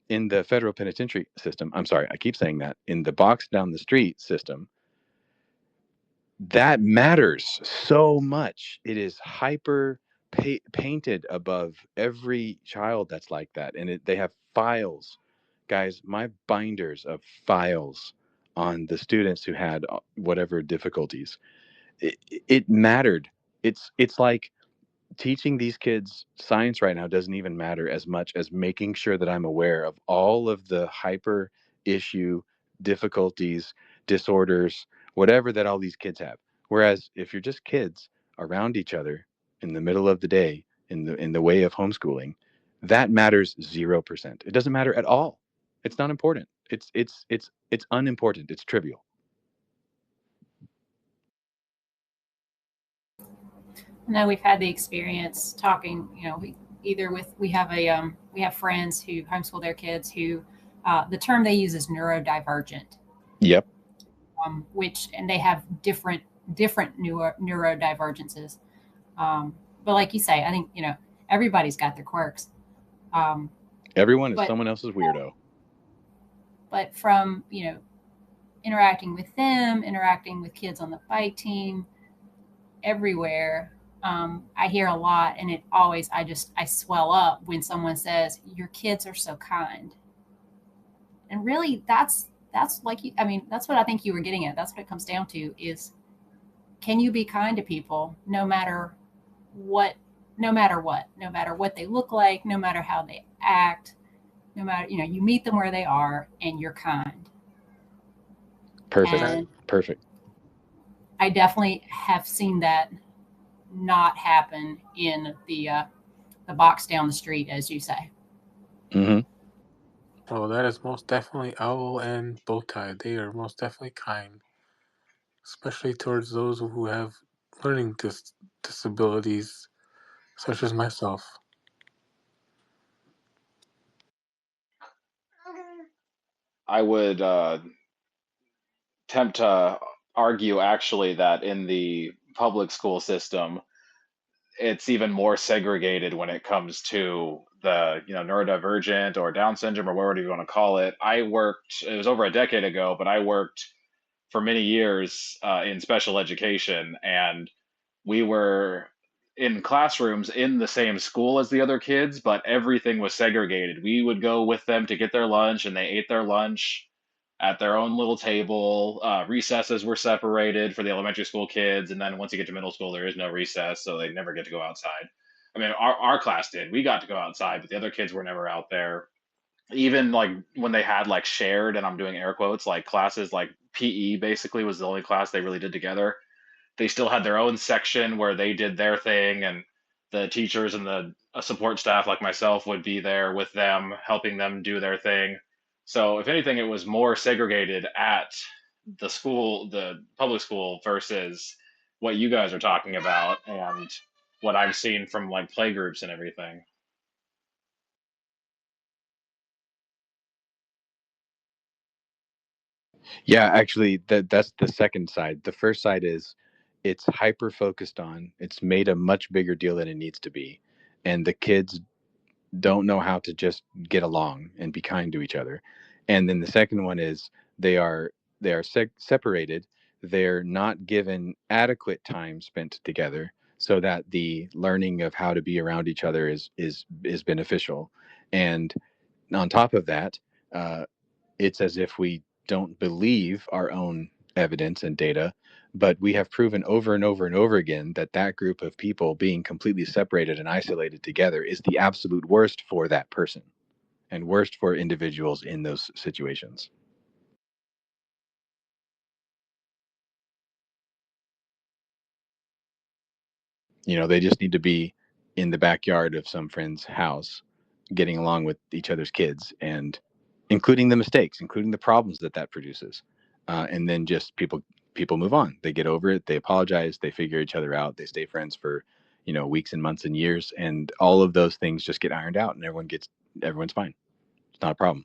Speaker 3: the federal penitentiary system, I'm sorry, I keep saying that, in the box down the street system, that matters so much. It is hyper painted above every child that's like that, and they have files, guys. My binders of files on the students who had whatever difficulties. It mattered. It's like teaching these kids science right now doesn't even matter as much as making sure that I'm aware of all of the hyper issue difficulties, disorders, whatever that all these kids have. Whereas if you're just kids around each other in the middle of the day, in the way of homeschooling, that matters 0%. It doesn't matter at all. It's not important. It's unimportant. It's trivial.
Speaker 5: No, we've had the experience talking. We have friends who homeschool their kids who the term they use is neurodivergent.
Speaker 3: Yep.
Speaker 5: And they have different neurodivergences. But like you say, I think everybody's got their quirks.
Speaker 3: Everyone is someone else's weirdo.
Speaker 5: But from interacting with them, interacting with kids on the fight team, everywhere, I hear a lot, and it always I swell up when someone says your kids are so kind. And really, that's like that's what I think you were getting at. That's what it comes down to: is can you be kind to people no matter what they look like, no matter how they act, no matter you meet them where they are and you're kind.
Speaker 3: Perfect.
Speaker 5: And
Speaker 3: Perfect.
Speaker 5: I definitely have seen that not happen in the box down the street, as you say.
Speaker 3: Mm-hmm.
Speaker 4: Oh, that is most definitely Owl and Bowtie. They are most definitely kind, especially towards those who have learning disabilities, such as myself.
Speaker 1: I would attempt to argue actually that in the public school system, it's even more segregated when it comes to the neurodivergent or Down syndrome or whatever you want to call it. It was over a decade ago, but I worked for many years in special education, and we were in classrooms in the same school as the other kids, but everything was segregated. We would go with them to get their lunch, and they ate their lunch at their own little table. Recesses were separated for the elementary school kids, and then once you get to middle school, there is no recess, so they never get to go outside. I mean, our class did. We got to go outside, but the other kids were never out there. Even like when they had like shared, and I'm doing air quotes, like classes, like PE basically was the only class they really did together. They still had their own section where they did their thing, and the teachers and the support staff like myself would be there with them, helping them do their thing. So if anything, it was more segregated at the school, the public school, versus what you guys are talking about and what I've seen from like playgroups and everything.
Speaker 3: Yeah, actually, that's the second side. The first side is it's hyper focused on. It's made a much bigger deal than it needs to be, and the kids don't know how to just get along and be kind to each other. And then the second one is they are separated. They're not given adequate time spent together so that the learning of how to be around each other is beneficial. And on top of that, uh, it's as if we don't believe our own evidence and data, but we have proven over and over and over again that that group of people being completely separated and isolated together is the absolute worst for that person and worst for individuals in those situations. They just need to be in the backyard of some friend's house, getting along with each other's kids and including the mistakes, including the problems that produces. And then just people move on. They get over it. They apologize. They figure each other out. They stay friends for, weeks and months and years. And all of those things just get ironed out and everyone's fine. It's not a problem.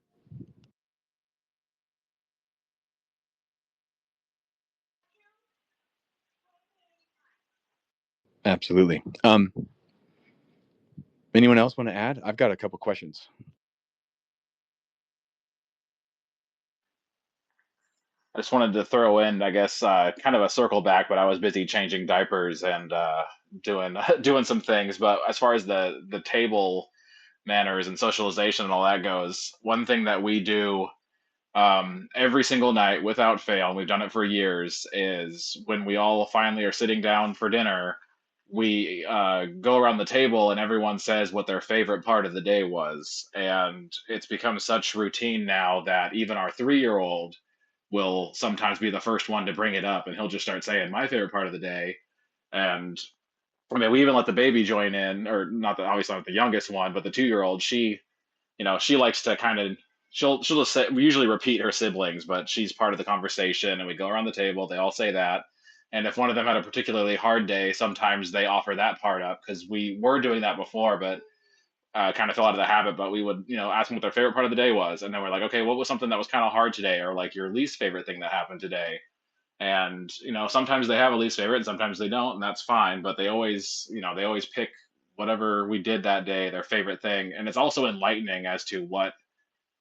Speaker 3: Absolutely. Anyone else want to add? I've got a couple questions.
Speaker 1: I just wanted to throw in, I guess, kind of a circle back, but I was busy changing diapers and doing doing some things. But as far as the table manners and socialization and all that goes, one thing that we do every single night without fail, and we've done it for years, is when we all finally are sitting down for dinner, we go around the table and everyone says what their favorite part of the day was. And it's become such routine now that even our 3-year-old will sometimes be the first one to bring it up and he'll just start saying my favorite part of the day. And I mean, we even let the baby join in, or not the obviously not the youngest one, but the 2-year-old. She likes to kind of she'll just say, we usually repeat her siblings, but she's part of the conversation, and we go around the table. They all say that, and if one of them had a particularly hard day, sometimes they offer that part up because we were doing that before, but kind of fell out of the habit. But we would ask them what their favorite part of the day was, and then we're like, okay, what was something that was kind of hard today, or like your least favorite thing that happened today. And sometimes they have a least favorite and sometimes they don't, and that's fine, but they always pick whatever we did that day their favorite thing. And it's also enlightening as to what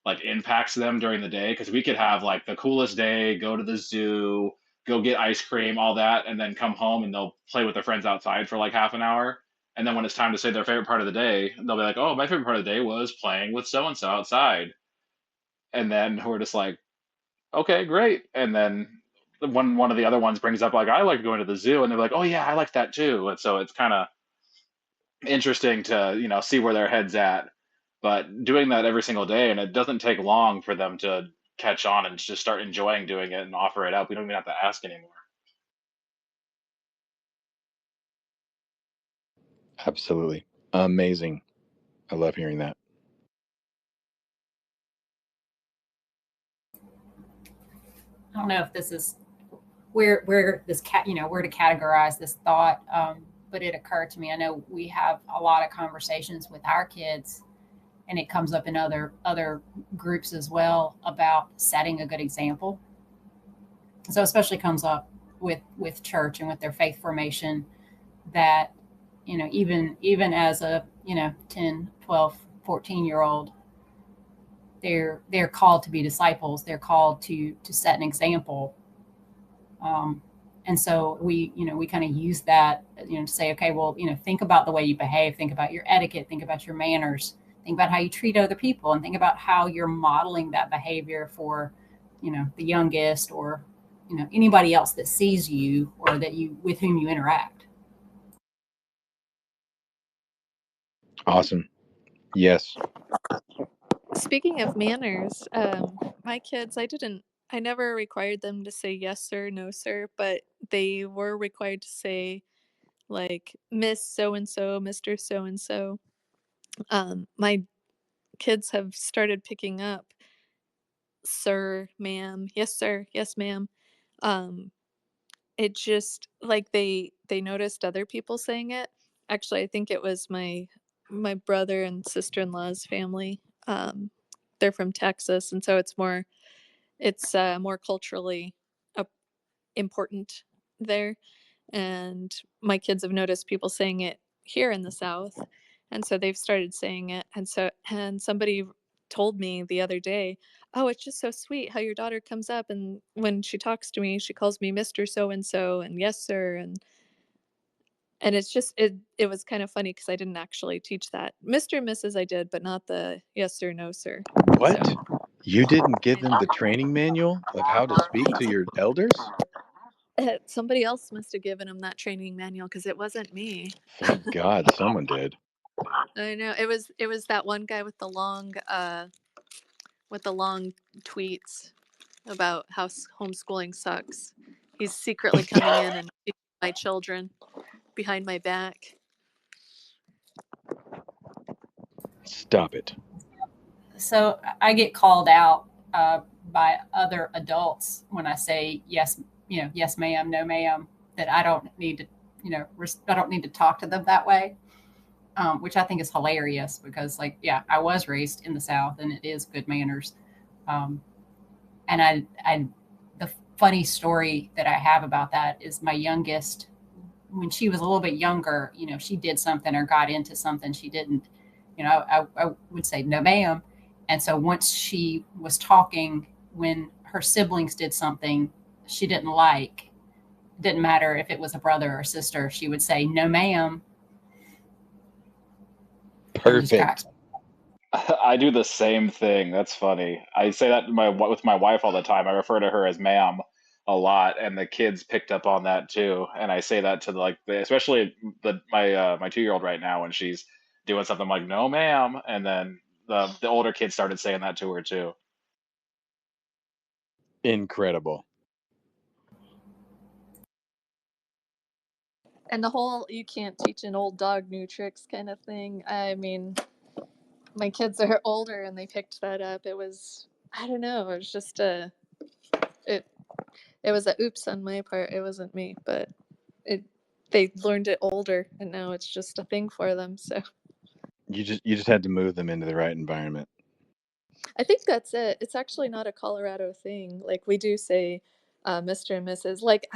Speaker 1: like impacts them during the day, because we could have like the coolest day, go to the zoo, go get ice cream, all that, and then come home and they'll play with their friends outside for like half an hour. And then when it's time to say their favorite part of the day, they'll be like, oh, my favorite part of the day was playing with so and so outside. And then we're just like, okay, great. And then one of the other ones brings up like, I like going to the zoo, and they're like, oh yeah, I like that too. And so it's kind of interesting to see where their head's at. But doing that every single day, and it doesn't take long for them to catch on and just start enjoying doing it and offer it up. We don't even have to ask anymore.
Speaker 3: Absolutely. Amazing. I love hearing that.
Speaker 5: I don't know if this is where this where to categorize this thought, but it occurred to me. I know we have a lot of conversations with our kids, and it comes up in other groups as well about setting a good example. So especially comes up with church and with their faith formation, that even as a 10, 12, 14-year old, they're called to be disciples. They're called to set an example. And so we kind of use that, to say, okay, well, think about the way you behave, think about your etiquette, think about your manners, think about how you treat other people, and think about how you're modeling that behavior for, the youngest, or, anybody else that sees you or with whom you interact.
Speaker 3: Awesome. Yes.
Speaker 2: Speaking of manners, my kids, I never required them to say yes sir, no sir, but they were required to say like Miss so and so, Mr. so and so. My kids have started picking up sir, ma'am, yes, sir, yes, ma'am. It just like they noticed other people saying it. Actually, I think it was my brother and sister-in-law's family. They're from Texas, and so it's more culturally uh, important there. And my kids have noticed people saying it here in the South, and so they've started saying it. And somebody told me the other day, "Oh, it's just so sweet how your daughter comes up and when she talks to me, she calls me Mr. So and so and yes sir." And it's just it was kind of funny because I didn't actually teach that. Mr. and Mrs. I did, but not the yes sir, no sir.
Speaker 3: What?
Speaker 2: So
Speaker 3: You didn't give them the training manual of how to speak to your elders?
Speaker 2: somebody else must have given him that training manual because it wasn't me.
Speaker 3: Thank God someone did.
Speaker 2: I know it was that one guy with the long tweets about how homeschooling sucks. He's secretly coming in and teaching my children behind my back.
Speaker 3: Stop it.
Speaker 5: So I get called out by other adults when I say yes, yes, ma'am, no, ma'am, that I don't need to, I don't need to talk to them that way, which I think is hilarious because, like, yeah, I was raised in the South and it is good manners. And the funny story that I have about that is my youngest, when she was a little bit younger, she did something or got into something she didn't, I would say, no, ma'am. And so once she was talking when her siblings did something she didn't like, didn't matter if it was a brother or sister, she would say, no, ma'am.
Speaker 3: Perfect.
Speaker 1: I do the same thing. That's funny. I say that with my wife all the time. I refer to her as ma'am a lot, and the kids picked up on that too. And I say that to especially my 2-year-old right now when she's doing something like no ma'am, and then the older kids started saying that to her too.
Speaker 3: Incredible.
Speaker 2: And the whole "you can't teach an old dog new tricks" kind of thing. I mean, my kids are older and they picked that up. It was, I don't know, it was just it was a oops on my part. It wasn't me, but they learned it older and now it's just a thing for them. So
Speaker 3: You just had to move them into the right environment.
Speaker 2: I think that's it. It's actually not a Colorado thing. Like we do say Mr. and Mrs. Like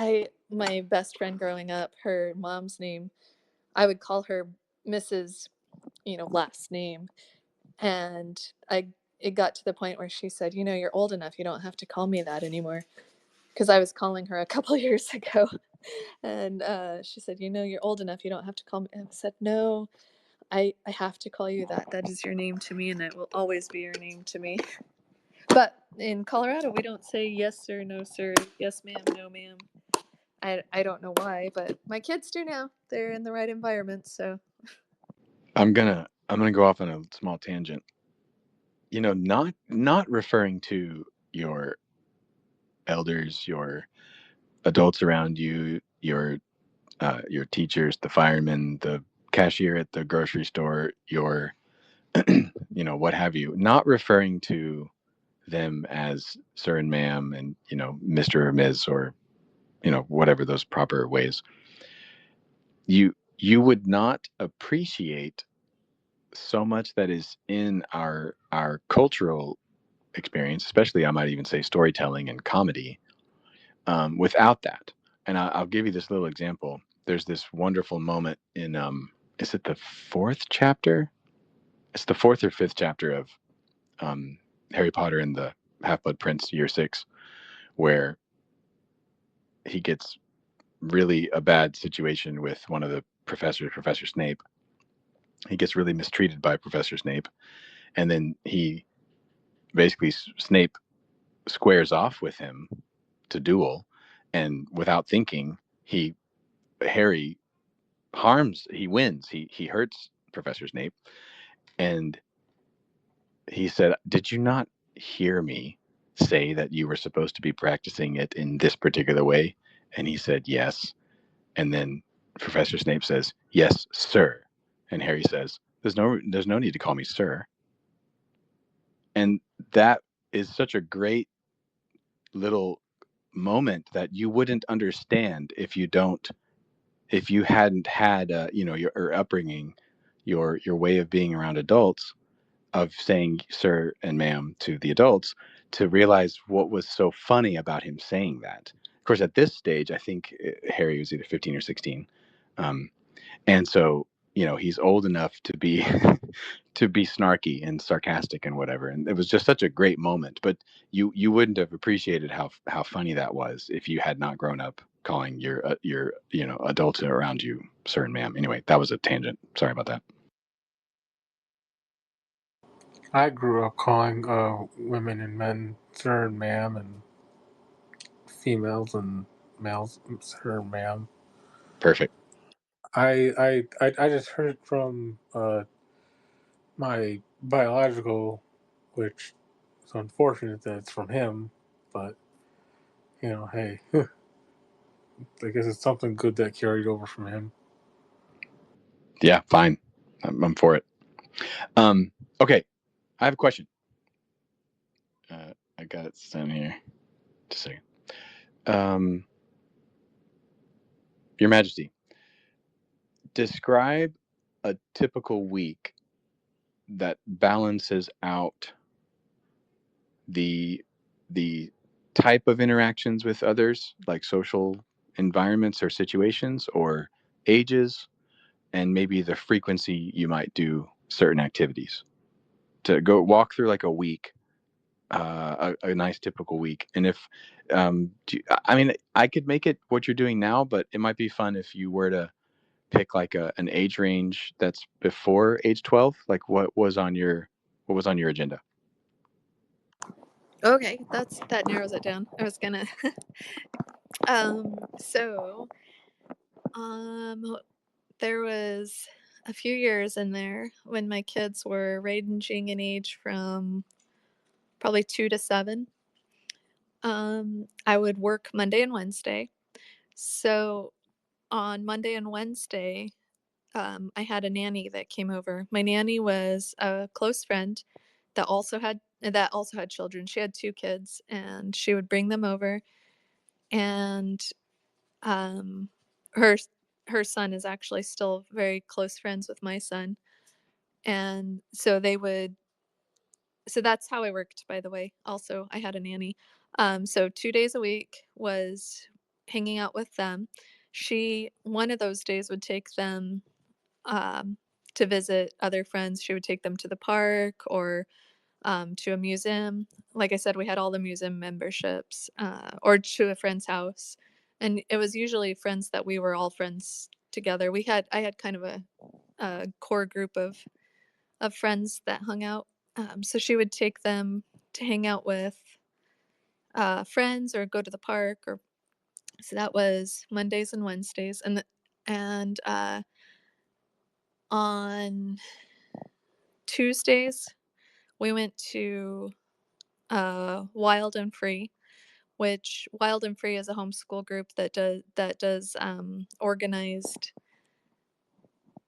Speaker 2: my best friend growing up, her mom's name, I would call her Mrs., last name. And it got to the point where she said, "You're old enough. You don't have to call me that anymore." Because I was calling her a couple years ago. And she said, "You're old enough. You don't have to call me." And I said, "No, I have to call you that. That is your name to me, and it will always be your name to me." But in Colorado, we don't say yes sir, no sir, yes ma'am, no ma'am. I don't know why, but my kids do now. They're in the right environment, so.
Speaker 3: I'm gonna go off on a small tangent. Not referring to your elders, your adults around you, your teachers, the firemen, the cashier at the grocery store, your what have you. Not referring to them as sir and ma'am and Mr. or Ms. or whatever those proper ways. You would not appreciate so much that is in our cultural experience, especially I might even say storytelling and comedy, without that. And I'll give you this little example. There's this wonderful moment in is it the fourth chapter? It's the fourth or fifth chapter of Harry Potter and the Half-Blood Prince, year 6, where he gets really a bad situation with one of the professors, Professor Snape. He gets really mistreated by Professor Snape, and then basically Snape squares off with him to duel, and without thinking, Harry wins. He hurts Professor Snape, and he said, "Did you not hear me say that you were supposed to be practicing it in this particular way?" And he said, "Yes." And then Professor Snape says, "Yes, sir." And Harry says, there's no need to call me sir." And that is such a great little moment that you wouldn't understand if you hadn't had your upbringing, your way of being around adults, of saying sir and ma'am to the adults, to realize what was so funny about him saying that. Of course, at this stage, I think Harry was either 15 or 16. And so, he's old enough to be to be snarky and sarcastic and whatever. And it was just such a great moment. But you wouldn't have appreciated how funny that was if you had not grown up calling your adults around you sir and ma'am. Anyway, that was a tangent. Sorry about that.
Speaker 4: I grew up calling women and men sir and ma'am, and females and males sir and ma'am.
Speaker 3: Perfect.
Speaker 4: I just heard it from my biological, which is unfortunate that it's from him, but hey, I guess it's something good that carried over from him.
Speaker 3: Yeah, fine. I'm for it. Okay, I have a question. I got it down here. Just a second. Your Majesty, describe a typical week that balances out the type of interactions with others, like social environments or situations or ages, and maybe the frequency you might do certain activities. To go walk through like a week, a nice typical week. And if I could make it what you're doing now, but it might be fun if you were to pick like an age range that's before age 12. Like what was on your agenda?
Speaker 2: Okay, that narrows it down. I was gonna so there was a few years in there when my kids were ranging in age from probably 2 to 7. I would work Monday and Wednesday. So on Monday and Wednesday, I had a nanny that came over. My nanny was a close friend that also had children. She had 2 kids, and she would bring them over. And um, her her son is actually still very close friends with my son, and so that's how I worked, by the way. Also, I had a nanny. So 2 days a week was hanging out with them. One of those days would take them um, to visit other friends. She would take them to the park or to a museum. Like I said, we had all the museum memberships, or to a friend's house. And it was usually friends that we were all friends together. I had kind of a core group of friends that hung out. So she would take them to hang out with friends or go to the park. Or so that was Mondays and Wednesdays, and on Tuesdays we went to Wild and Free, which Wild and Free is a homeschool group that does organized,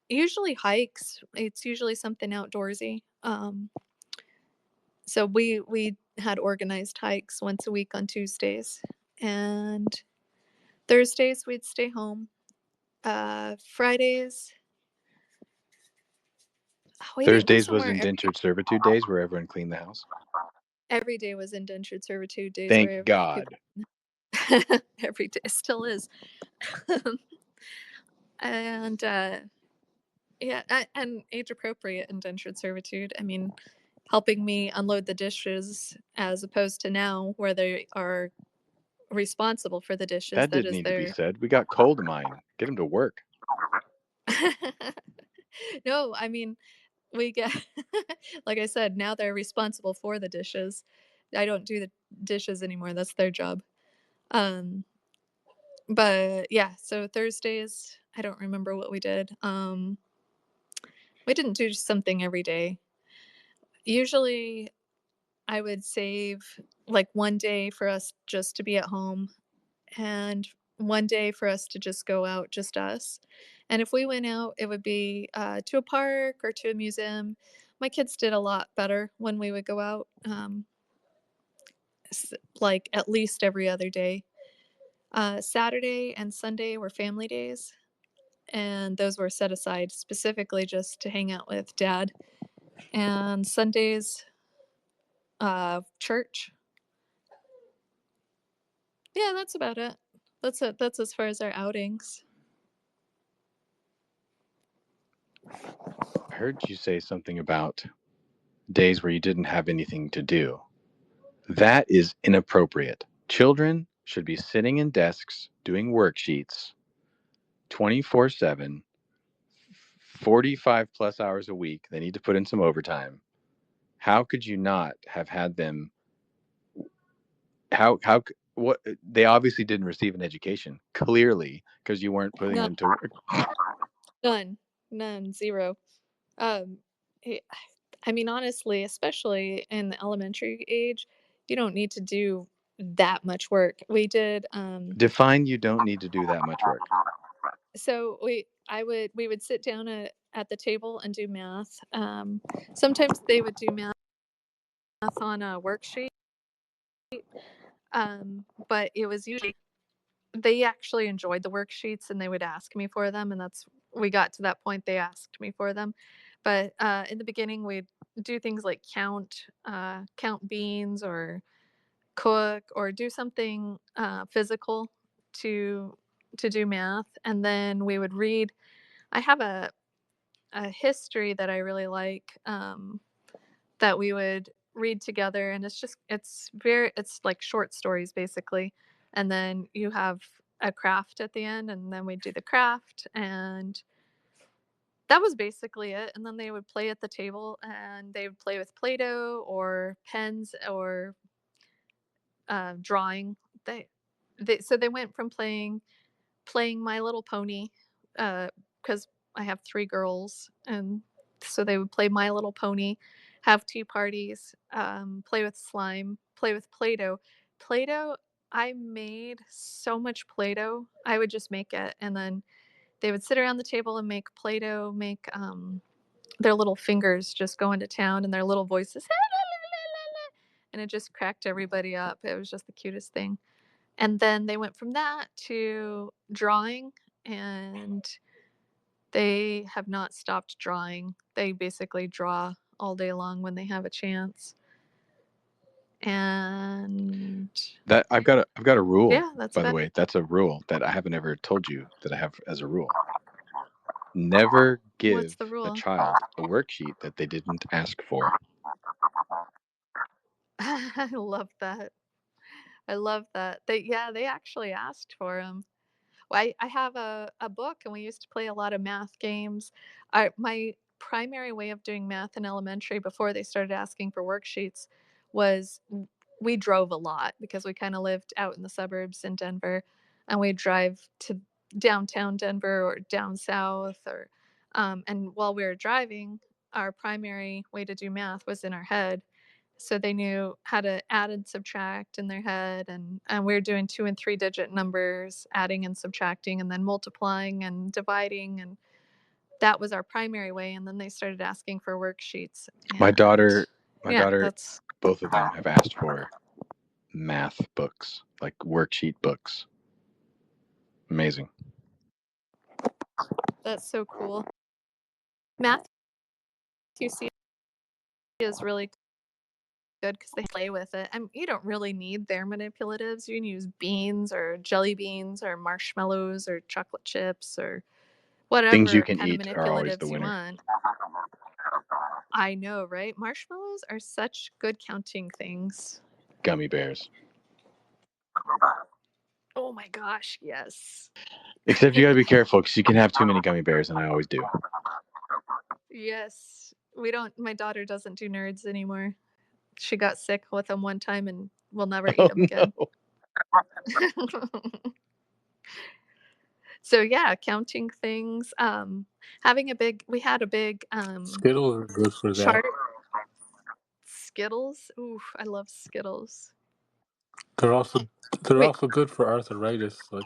Speaker 2: usually hikes. It's usually something outdoorsy. So we had organized hikes once a week on Tuesdays, and Thursdays we'd stay home. Fridays, we went
Speaker 3: Thursdays was
Speaker 2: somewhere.
Speaker 3: indentured servitude days where everyone cleaned the house.
Speaker 2: Every day was indentured servitude days
Speaker 3: Thank
Speaker 2: where
Speaker 3: God.
Speaker 2: people every day still is. And yeah, and age appropriate indentured servitude. I mean, helping me unload the dishes as opposed to now where they are responsible for the dishes.
Speaker 3: That
Speaker 2: That
Speaker 3: didn't
Speaker 2: is
Speaker 3: need to be
Speaker 2: their
Speaker 3: said. We got coal to mine. Get him to work.
Speaker 2: No, I mean, we get like I said, now they're responsible for the dishes. I don't do the dishes anymore. That's their job. Um, but yeah, so Thursdays, I don't remember what we did. We didn't do something every day. Usually I would save like one day for us just to be at home and one day for us to just go out, just us. And if we went out, it would be to a park or to a museum. My kids did a lot better when we would go out. like at least every other day. Saturday and Sunday were family days, and those were set aside specifically just to hang out with Dad. And Sundays, church. Yeah, that's about it. That's it. That's as far as our outings.
Speaker 3: I heard you say something about days where you didn't have anything to do. That is inappropriate. Children should be sitting in desks doing worksheets 24/7, 45 plus hours a week. They need to put in some overtime. How could you not have had them? What? They obviously didn't receive an education, clearly, because you weren't putting them to work.
Speaker 2: None, zero. I mean, honestly, especially in the elementary age, you don't need to do that much work. We did.
Speaker 3: Define you don't need to do that much work.
Speaker 2: So we would sit down at the table and do math. Sometimes they would do math on a worksheet, but it was usually they actually enjoyed the worksheets and they would ask me for them, and we got to that point they asked me for them. But in the beginning, we'd do things like count beans or cook or do something physical to do math, and then we would read. I have a history that I really like, that we would read together, and it's like short stories basically, and then you have a craft at the end, and then we'd do the craft, and that was basically it. And then they would play at the table, and they would play with Play-Doh or pens or drawing. So they went from playing My Little Pony, because I have 3 girls, and so they would play My Little Pony, have tea parties, play with slime, play with Play-Doh. Play-Doh, I made so much Play-Doh. I would just make it, and then they would sit around the table and make Play-Doh, make their little fingers just go into town and their little voices, and it just cracked everybody up. It was just the cutest thing. And then they went from that to drawing, and they have not stopped drawing. They basically draw all day long when they have a chance. And
Speaker 3: That I've got a rule.
Speaker 2: yeah, that's
Speaker 3: by the
Speaker 2: about
Speaker 3: way. That's a rule that I haven't ever told you that I have as a rule. Never
Speaker 2: What's
Speaker 3: give
Speaker 2: the
Speaker 3: a
Speaker 2: rule?
Speaker 3: child a worksheet that they didn't ask for.
Speaker 2: I love that. I love that. They actually asked for them. I have a book, and we used to play a lot of math games. My primary way of doing math in elementary before they started asking for worksheets was we drove a lot because we kind of lived out in the suburbs in Denver, and we'd drive to downtown Denver or down south, or and while we were driving, our primary way to do math was in our head. So they knew how to add and subtract in their head, and we were doing 2 and 3 digit numbers, adding and subtracting, and then multiplying and dividing, and that was our primary way. And then they started asking for worksheets.
Speaker 3: My daughter,
Speaker 2: That's
Speaker 3: both of them have asked for math books, like worksheet books. Amazing.
Speaker 2: that's so cool. Math, you see, is really good because they play with it. You don't really need their manipulatives. You can use beans or jelly beans or marshmallows or chocolate chips or
Speaker 3: Things you
Speaker 2: whatever
Speaker 3: can
Speaker 2: kind of
Speaker 3: eat are always the
Speaker 2: manipulatives you
Speaker 3: winner.
Speaker 2: want. I know, right? Marshmallows are such good counting things.
Speaker 3: Gummy bears.
Speaker 2: Oh my gosh, yes.
Speaker 3: Except you got to be careful because you can have too many gummy bears, and I always do.
Speaker 2: Yes. My daughter doesn't do nerds anymore. She got sick with them one time and will never eat them again.
Speaker 3: No.
Speaker 2: So yeah, counting things. We had a big
Speaker 4: Skittles are good for that.
Speaker 2: chart. Skittles. Ooh, I love Skittles.
Speaker 4: They're also
Speaker 2: Wait,
Speaker 4: good for arthritis. Like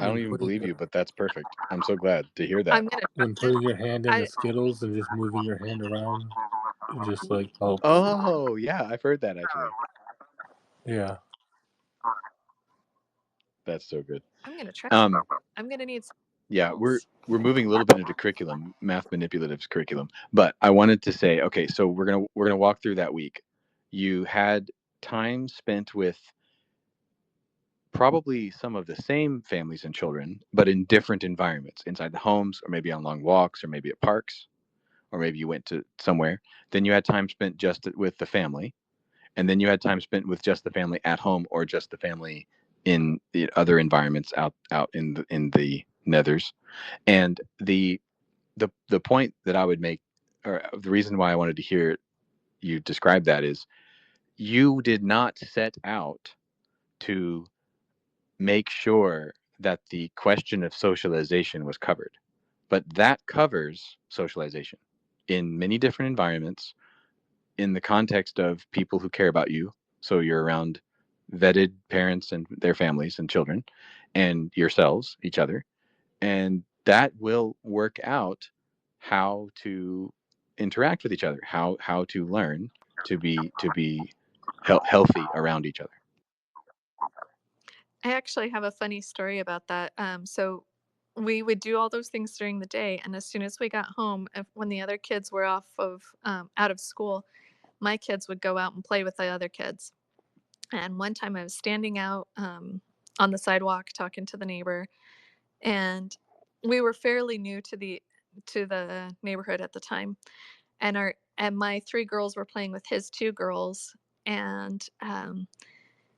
Speaker 3: I don't even believe you, but that's perfect. I'm so glad to hear that.
Speaker 2: I'm gonna
Speaker 4: when
Speaker 2: try it.
Speaker 4: putting your hand in the
Speaker 2: I
Speaker 4: Skittles and just moving your hand around. just like helps.
Speaker 7: Oh, yeah, I've heard that actually.
Speaker 4: Yeah.
Speaker 3: That's so good.
Speaker 2: I'm gonna try.
Speaker 7: Um,
Speaker 2: I'm gonna need some
Speaker 3: Yeah, we're
Speaker 2: else.
Speaker 3: moving a little bit into curriculum, math manipulatives curriculum. But I wanted to say, okay, so we're gonna walk through that week. You had time spent with probably some of the same families and children, but in different environments, inside the homes, or maybe on long walks, or maybe at parks, or maybe you went to somewhere. Then you had time spent just with the family, and then you had time spent with just the family at home, or just the family in the other environments out in the nethers. And the point that I would make, or the reason why I wanted to hear you describe that, is you did not set out to make sure that the question of socialization was covered, but that covers socialization in many different environments in the context of people who care about you. So you're around vetted parents and their families and children and yourselves, each other, and that will work out how to interact with each other, how to learn to be healthy around each other.
Speaker 2: I actually have a funny story about that. So we would do all those things during the day, and as soon as we got home, when the other kids were off of out of school, my kids would go out and play with the other kids. And one time I was standing out on the sidewalk talking to the neighbor, and we were fairly new to the neighborhood at the time. And my three girls were playing with his two girls, and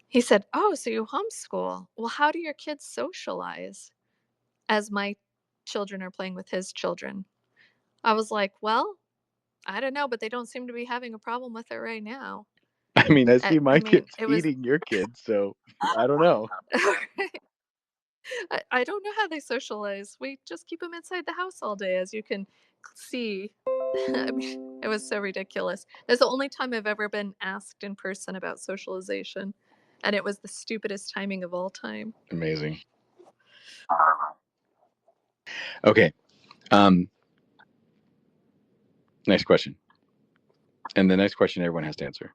Speaker 2: he said, "Oh, so you homeschool? Well, how do your kids socialize?" As my children are playing with his children. I was like, "Well, I don't know, but they don't seem to be having a problem with it right now."
Speaker 3: I mean, I see
Speaker 2: I
Speaker 3: my
Speaker 2: mean,
Speaker 3: kids
Speaker 2: it was.
Speaker 3: feeding your kids, so I don't know.
Speaker 2: I don't know how they socialize. We just keep them inside the house all day, as you can see. I mean, it was so ridiculous. That's the only time I've ever been asked in person about socialization, and it was the stupidest timing of all time.
Speaker 3: Amazing. Okay. Next question. And the next question everyone has to answer.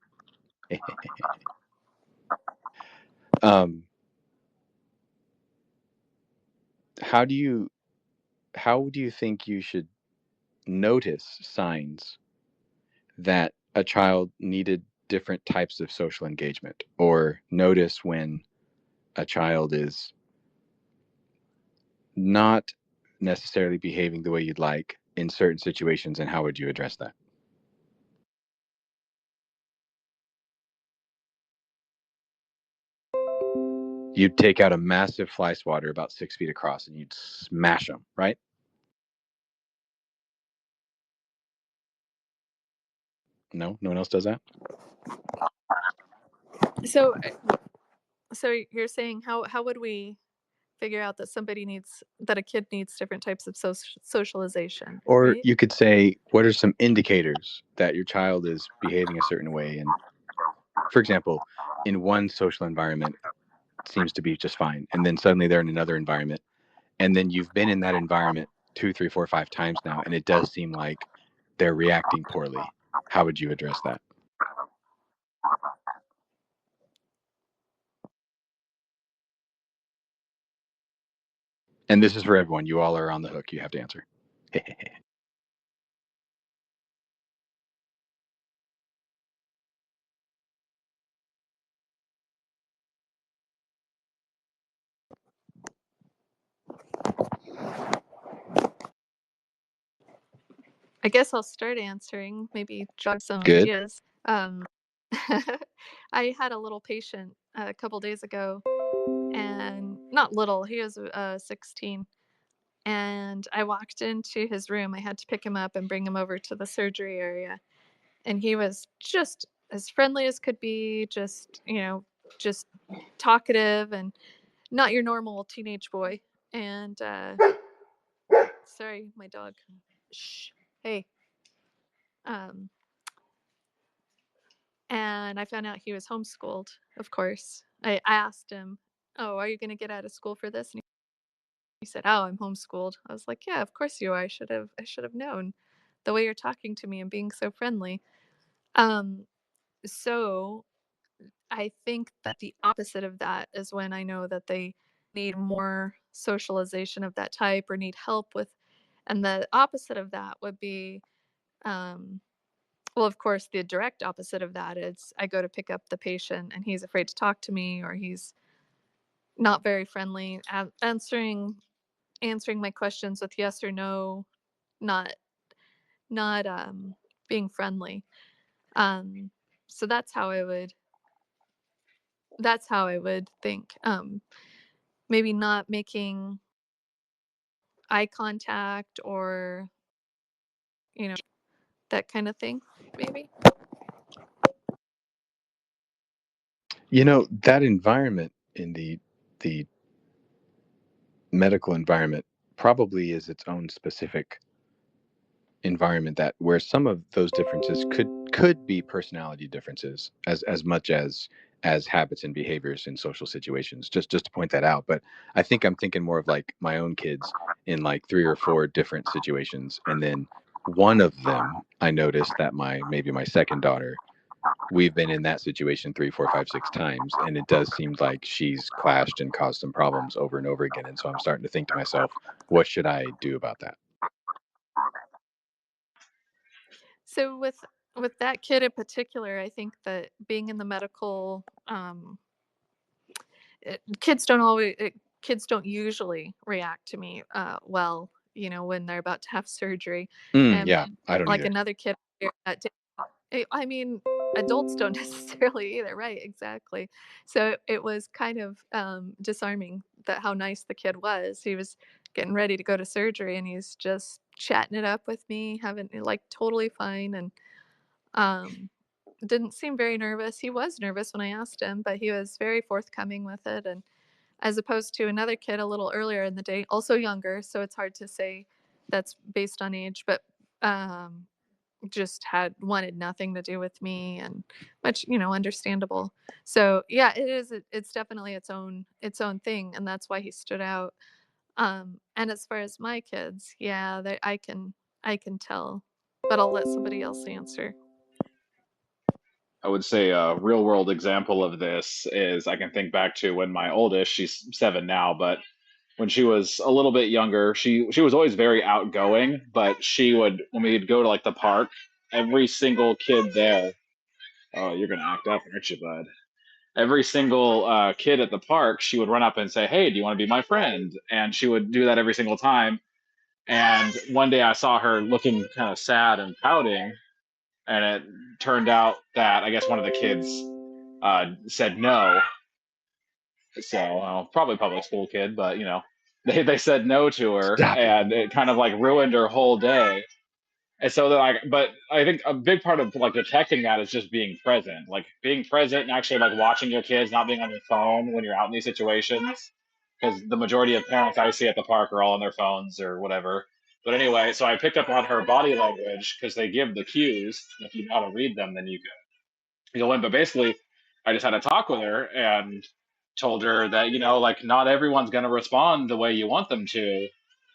Speaker 3: How do you think you should notice signs that a child needed different types of social engagement, or notice when a child is not necessarily behaving the way you'd like in certain situations, and how would you address that? You'd take out a massive fly swatter about 6 feet across and you'd smash them, right? No one else does that.
Speaker 2: So, you're saying how would we figure out that a kid needs different types of socialization,
Speaker 3: Or
Speaker 2: right?
Speaker 3: you could say, what are some indicators that your child is behaving a certain way? And for example, in one social environment, it seems to be just fine, and then suddenly they're in another environment, and then you've been in that environment 2, 3, 4, 5 times now, and it does seem like they're reacting poorly. How would you address that? And this is for everyone. You all are on the hook. You have to answer.
Speaker 2: I guess I'll start answering, maybe jog some
Speaker 3: Good.
Speaker 2: ideas. I had a little patient a couple days ago, and not little, he was 16. And I walked into his room. I had to pick him up and bring him over to the surgery area. And he was just as friendly as could be, just talkative and not your normal teenage boy. And sorry, my dog. Shh. Hey. Um, and I found out he was homeschooled, of course. I asked him, "Oh, are you going to get out of school for this?" And he said, "Oh, I'm homeschooled." I was like, "Yeah, of course you are. I should have known. The way you're talking to me and being so friendly." So I think that the opposite of that is when I know that they need more socialization of that type or need help with, and the opposite of that would be, well, of course, the direct opposite of that is I go to pick up the patient and he's afraid to talk to me, or he's not very friendly, answering my questions with yes or no, not being friendly. So that's how I would think. Maybe not making eye contact, or that kind of thing, maybe.
Speaker 7: That environment in the medical environment probably is its own specific environment, that where some of those differences could be personality differences as much as habits and behaviors in social situations, just to point that out. But I think I'm thinking more of like my own kids in like 3 or 4 different situations, and then one of them I noticed that maybe my second daughter, we've been in that situation 3, 4, 5, 6 times, and it does seem like she's clashed and caused some problems over and over again. And so I'm starting to think to myself, what should I do about that?
Speaker 2: So with that kid in particular, I think that being in the medical, kids don't usually react to me well, when they're about to have surgery. And
Speaker 7: Yeah, I don't
Speaker 2: like
Speaker 7: either.
Speaker 2: another kid that I mean, adults don't necessarily either, right? Exactly. So it was kind of disarming that how nice the kid was. He was getting ready to go to surgery, and he's just chatting it up with me, having like totally fine, and um, didn't seem very nervous. He was nervous when I asked him, but he was very forthcoming with it. And as opposed to another kid a little earlier in the day, also younger, so it's hard to say that's based on age, but um, just wanted nothing to do with me, and much understandable. So yeah, it's definitely its own thing, and that's why he stood out. And as far as my kids, yeah, I can tell, but I'll let somebody else answer.
Speaker 1: I would say a real world example of this is I can think back to when my oldest, she's 7 now, but when she was a little bit younger, she was always very outgoing, but she would, when we'd go to like the park, every single kid there, oh, you're gonna act up, aren't you, bud? Every single kid at the park, she would run up and say, "Hey, do you want to be my friend?" And she would do that every single time. And one day I saw her looking kind of sad and pouting, and it turned out that I guess one of the kids said no. So probably public school kid, but they said no to her,
Speaker 7: Stop it.
Speaker 1: and it kind of like ruined her whole day. And so they're like, but I think a big part of like detecting that is just being present and actually like watching your kids, not being on your phone when you're out in these situations. Because the majority of parents I see at the park are all on their phones or whatever. But anyway, so I picked up on her body language because they give the cues. If you know how to read them, then you'll win. But basically, I just had a talk with her and told her that, like not everyone's going to respond the way you want them to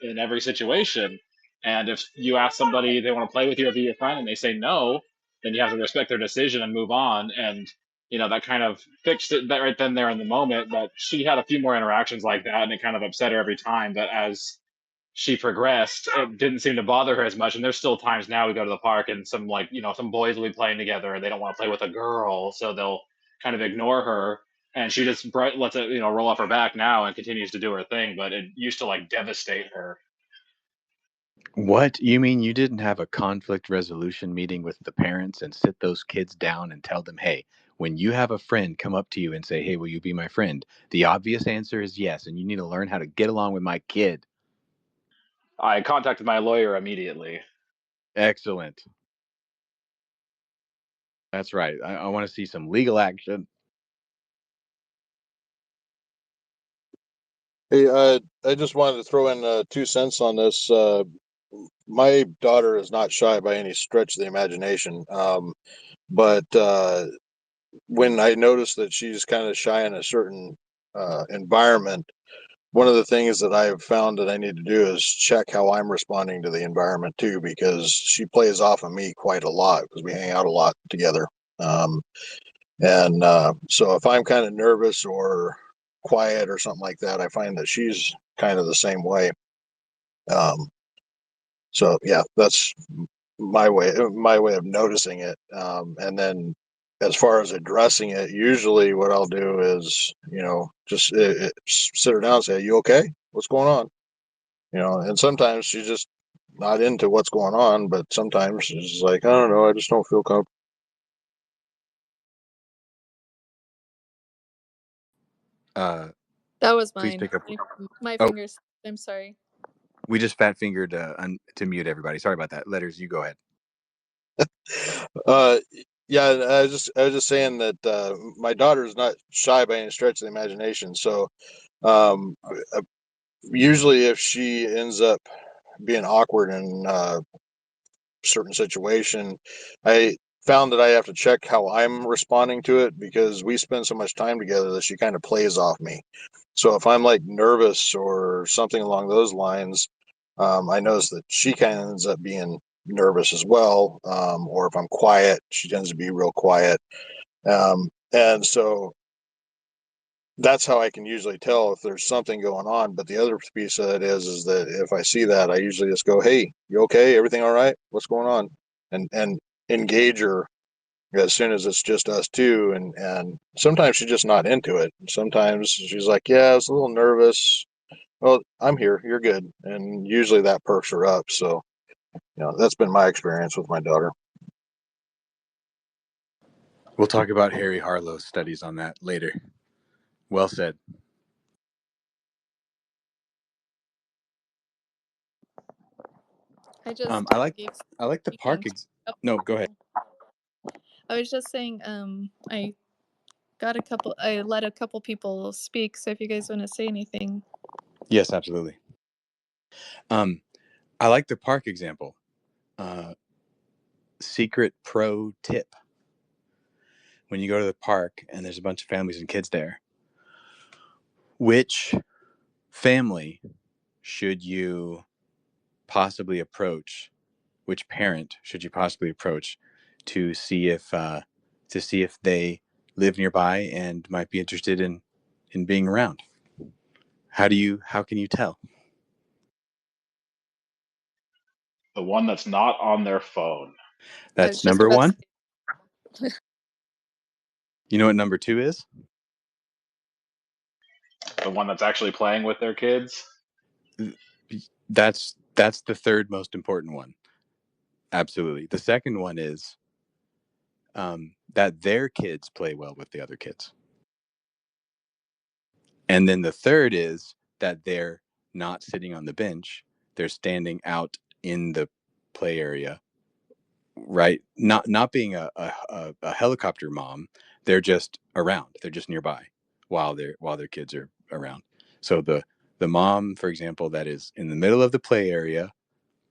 Speaker 1: in every situation. And if you ask somebody they want to play with you or be your friend and they say no, then you have to respect their decision and move on. And, that kind of fixed it that right then there in the moment. But she had a few more interactions like that, and it kind of upset her every time. But as she progressed, it didn't seem to bother her as much. And there's still times now we go to the park and some like, some boys will be playing together and they don't want to play with a girl. So they'll kind of ignore her. And she just lets it, roll off her back now and continues to do her thing. But it used to like devastate her.
Speaker 7: What? You mean you didn't have a conflict resolution meeting with the parents and sit those kids down and tell them, hey, when you have a friend come up to you and say, hey, will you be my friend? The obvious answer is yes, and you need to learn how to get along with my kid.
Speaker 1: I contacted my lawyer immediately.
Speaker 7: Excellent. That's right. I want to see some legal action.
Speaker 8: Hey, I just wanted to throw in 2 cents on this. My daughter is not shy by any stretch of the imagination, but when I notice that she's kind of shy in a certain environment, one of the things that I've found that I need to do is check how I'm responding to the environment too, because she plays off of me quite a lot because we hang out a lot together. So if I'm kind of nervous or quiet or something like that, I find that she's kind of the same way. So yeah, that's my way of noticing it. And then as far as addressing it, usually what I'll do is, just sit her down and say, "You okay? What's going on?" And sometimes she's just not into what's going on, but sometimes she's like, "I don't know, I just don't feel comfortable."
Speaker 2: That was
Speaker 7: Please
Speaker 2: mine.
Speaker 7: pick up.
Speaker 2: My
Speaker 7: Oh,
Speaker 2: fingers. I'm sorry.
Speaker 7: we just fat fingered to mute everybody. Sorry about that. Letters, you go ahead.
Speaker 8: Uh, yeah, I was just saying that my daughter is not shy by any stretch of the imagination. So um, usually, if she ends up being awkward in a certain situation, I found that I have to check how I'm responding to it because we spend so much time together that she kind of plays off me. So if I'm like nervous or something along those lines, I notice that she kind of ends up being nervous as well. Or if I'm quiet, she tends to be real quiet. And so that's how I can usually tell if there's something going on. But the other piece of it is that if I see that, I usually just go, "Hey, you okay? Everything all right? What's going on?" And engage her as soon as it's just us two. And sometimes she's just not into it. Sometimes she's like, "Yeah, I was a little nervous." "Well, I'm here. You're good." And usually that perks her up. So, that's been my experience with my daughter.
Speaker 7: We'll talk about Harry Harlow's studies on that later. Well said.
Speaker 2: I just
Speaker 7: I like the park. No, go ahead.
Speaker 2: I was just saying, I let a couple people speak. So if you guys want to say anything.
Speaker 7: Yes, absolutely. I like the park example. Secret pro tip: when you go to the park and there's a bunch of families and kids there, which family should you possibly approach? Which parent should you possibly approach to see if they live nearby and might be interested in being around? How can you tell?
Speaker 1: The one that's not on their phone.
Speaker 7: That's number one. You know what number two is?
Speaker 1: The one that's actually playing with their kids.
Speaker 7: That's the third most important one. Absolutely. The second one is that their kids play well with the other kids. And then the third is that they're not sitting on the bench. They're standing out in the play area, right? Not being a helicopter mom. They're just around. They're just nearby while their kids are around. So the mom, for example, that is in the middle of the play area,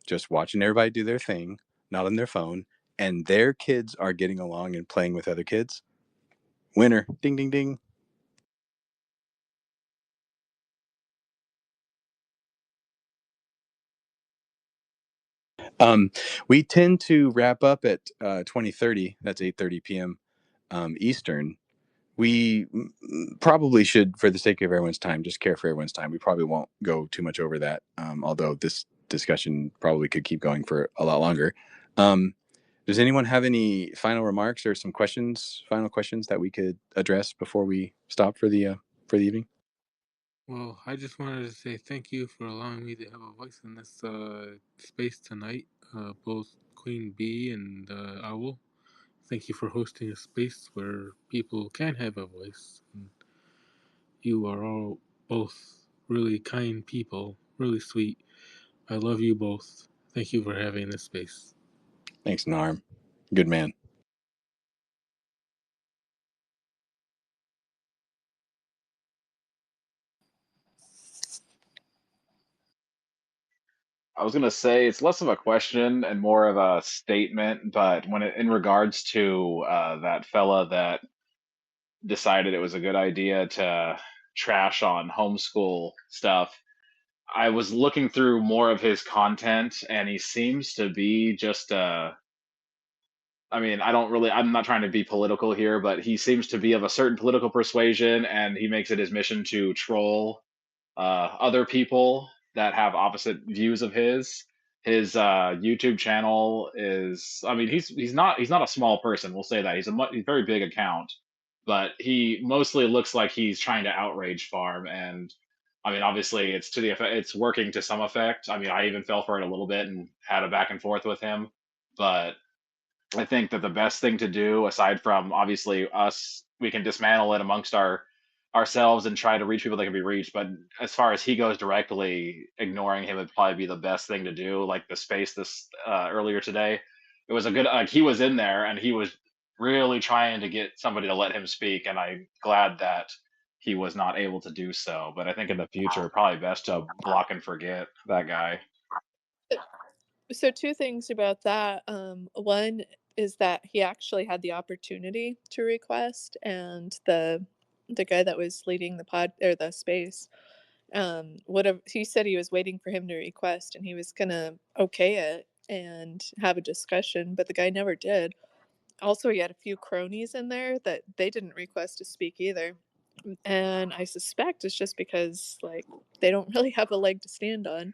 Speaker 7: just watching everybody do their thing, not on their phone, and their kids are getting along and playing with other kids. Winner. Ding, ding, ding. We tend to wrap up at 20:30. That's 8:30 p.m. Eastern. We probably should, for the sake of everyone's time, just care for everyone's time. We probably won't go too much over that, although this discussion probably could keep going for a lot longer. Does anyone have any final remarks or some final questions that we could address before we stop for the evening?
Speaker 4: Well, I just wanted to say thank you for allowing me to have a voice in this space tonight, both Queen Bee and Owl. Thank you for hosting a space where people can have a voice. And you are all both really kind people, really sweet. I love you both. Thank you for having this space.
Speaker 7: Thanks, Narm. Good man.
Speaker 1: I was gonna say it's less of a question and more of a statement, but in regards to that fella that decided it was a good idea to trash on homeschool stuff, I was looking through more of his content, and he seems to be just I mean, I'm not trying to be political here, but he seems to be of a certain political persuasion, and he makes it his mission to troll other people that have opposite views of his. His YouTube channel is, I mean, he's not a small person. We'll say that he's a very big account, but he mostly looks like he's trying to outrage farm. And I mean, obviously, it's to the effect, it's working to some effect. I mean, I even fell for it a little bit and had a back and forth with him, but I think that the best thing to do, aside from obviously us, we can dismantle it amongst ourselves and try to reach people that can be reached. But as far as he goes directly, ignoring him would probably be the best thing to do. Like the space this earlier today, it was a good. Like he was in there and he was really trying to get somebody to let him speak, and I'm glad that he was not able to do so. But I think in the future, probably best to block and forget that guy.
Speaker 2: So two things about that. One is that he actually had the opportunity to request, and the guy that was leading the pod or the space would have. He said he was waiting for him to request, and he was gonna okay it and have a discussion, but the guy never did. Also, he had a few cronies in there that they didn't request to speak either, and I suspect it's just because like they don't really have a leg to stand on.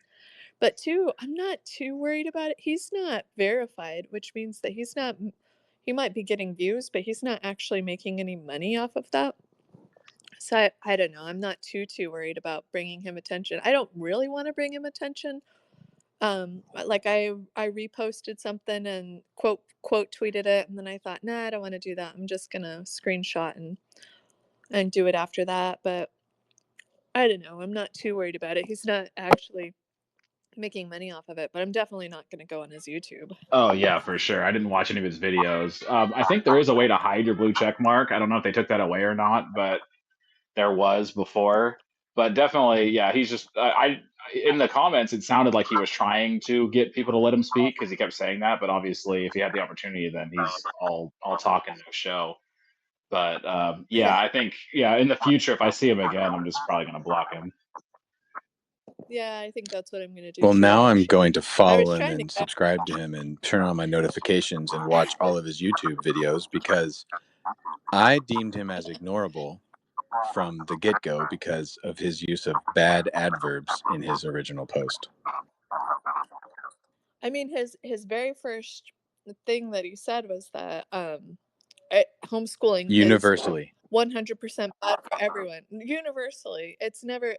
Speaker 2: But two, I'm not too worried about it. He's not verified, which means that he might be getting views, but he's not actually making any money off of that. So I don't know. I'm not too worried about bringing him attention. I don't really want to bring him attention. Like I reposted something and quote tweeted it, and then I thought, nah, I don't want to do that. I'm just gonna screenshot and do it after that. But I don't know. I'm not too worried about it. He's not actually making money off of it, but I'm definitely not going to go on his YouTube.
Speaker 1: Oh yeah, for sure. I didn't watch any of his videos. I think there is a way to hide your blue check mark. I don't know if they took that away or not, but there was before. But definitely, yeah, he's just I in the comments it sounded like he was trying to get people to let him speak because he kept saying that. But obviously, if he had the opportunity, then he's all talk and no show. But yeah,
Speaker 2: Yeah.
Speaker 1: I think in the future, if I see him again, I'm just probably gonna block him.
Speaker 2: Yeah, I think that's what I'm going to do.
Speaker 7: Well,
Speaker 2: too,
Speaker 7: now I'm
Speaker 2: actually.
Speaker 7: going to
Speaker 2: I was
Speaker 7: follow him
Speaker 2: trying to
Speaker 7: and subscribe to him and turn on my notifications and watch all of his YouTube videos because I deemed him as ignorable from the get-go because of his use of bad adverbs in his original post.
Speaker 2: I mean, his very first thing that he said was that homeschooling
Speaker 7: Universally.
Speaker 2: is 100% bad for everyone. Universally, it's never.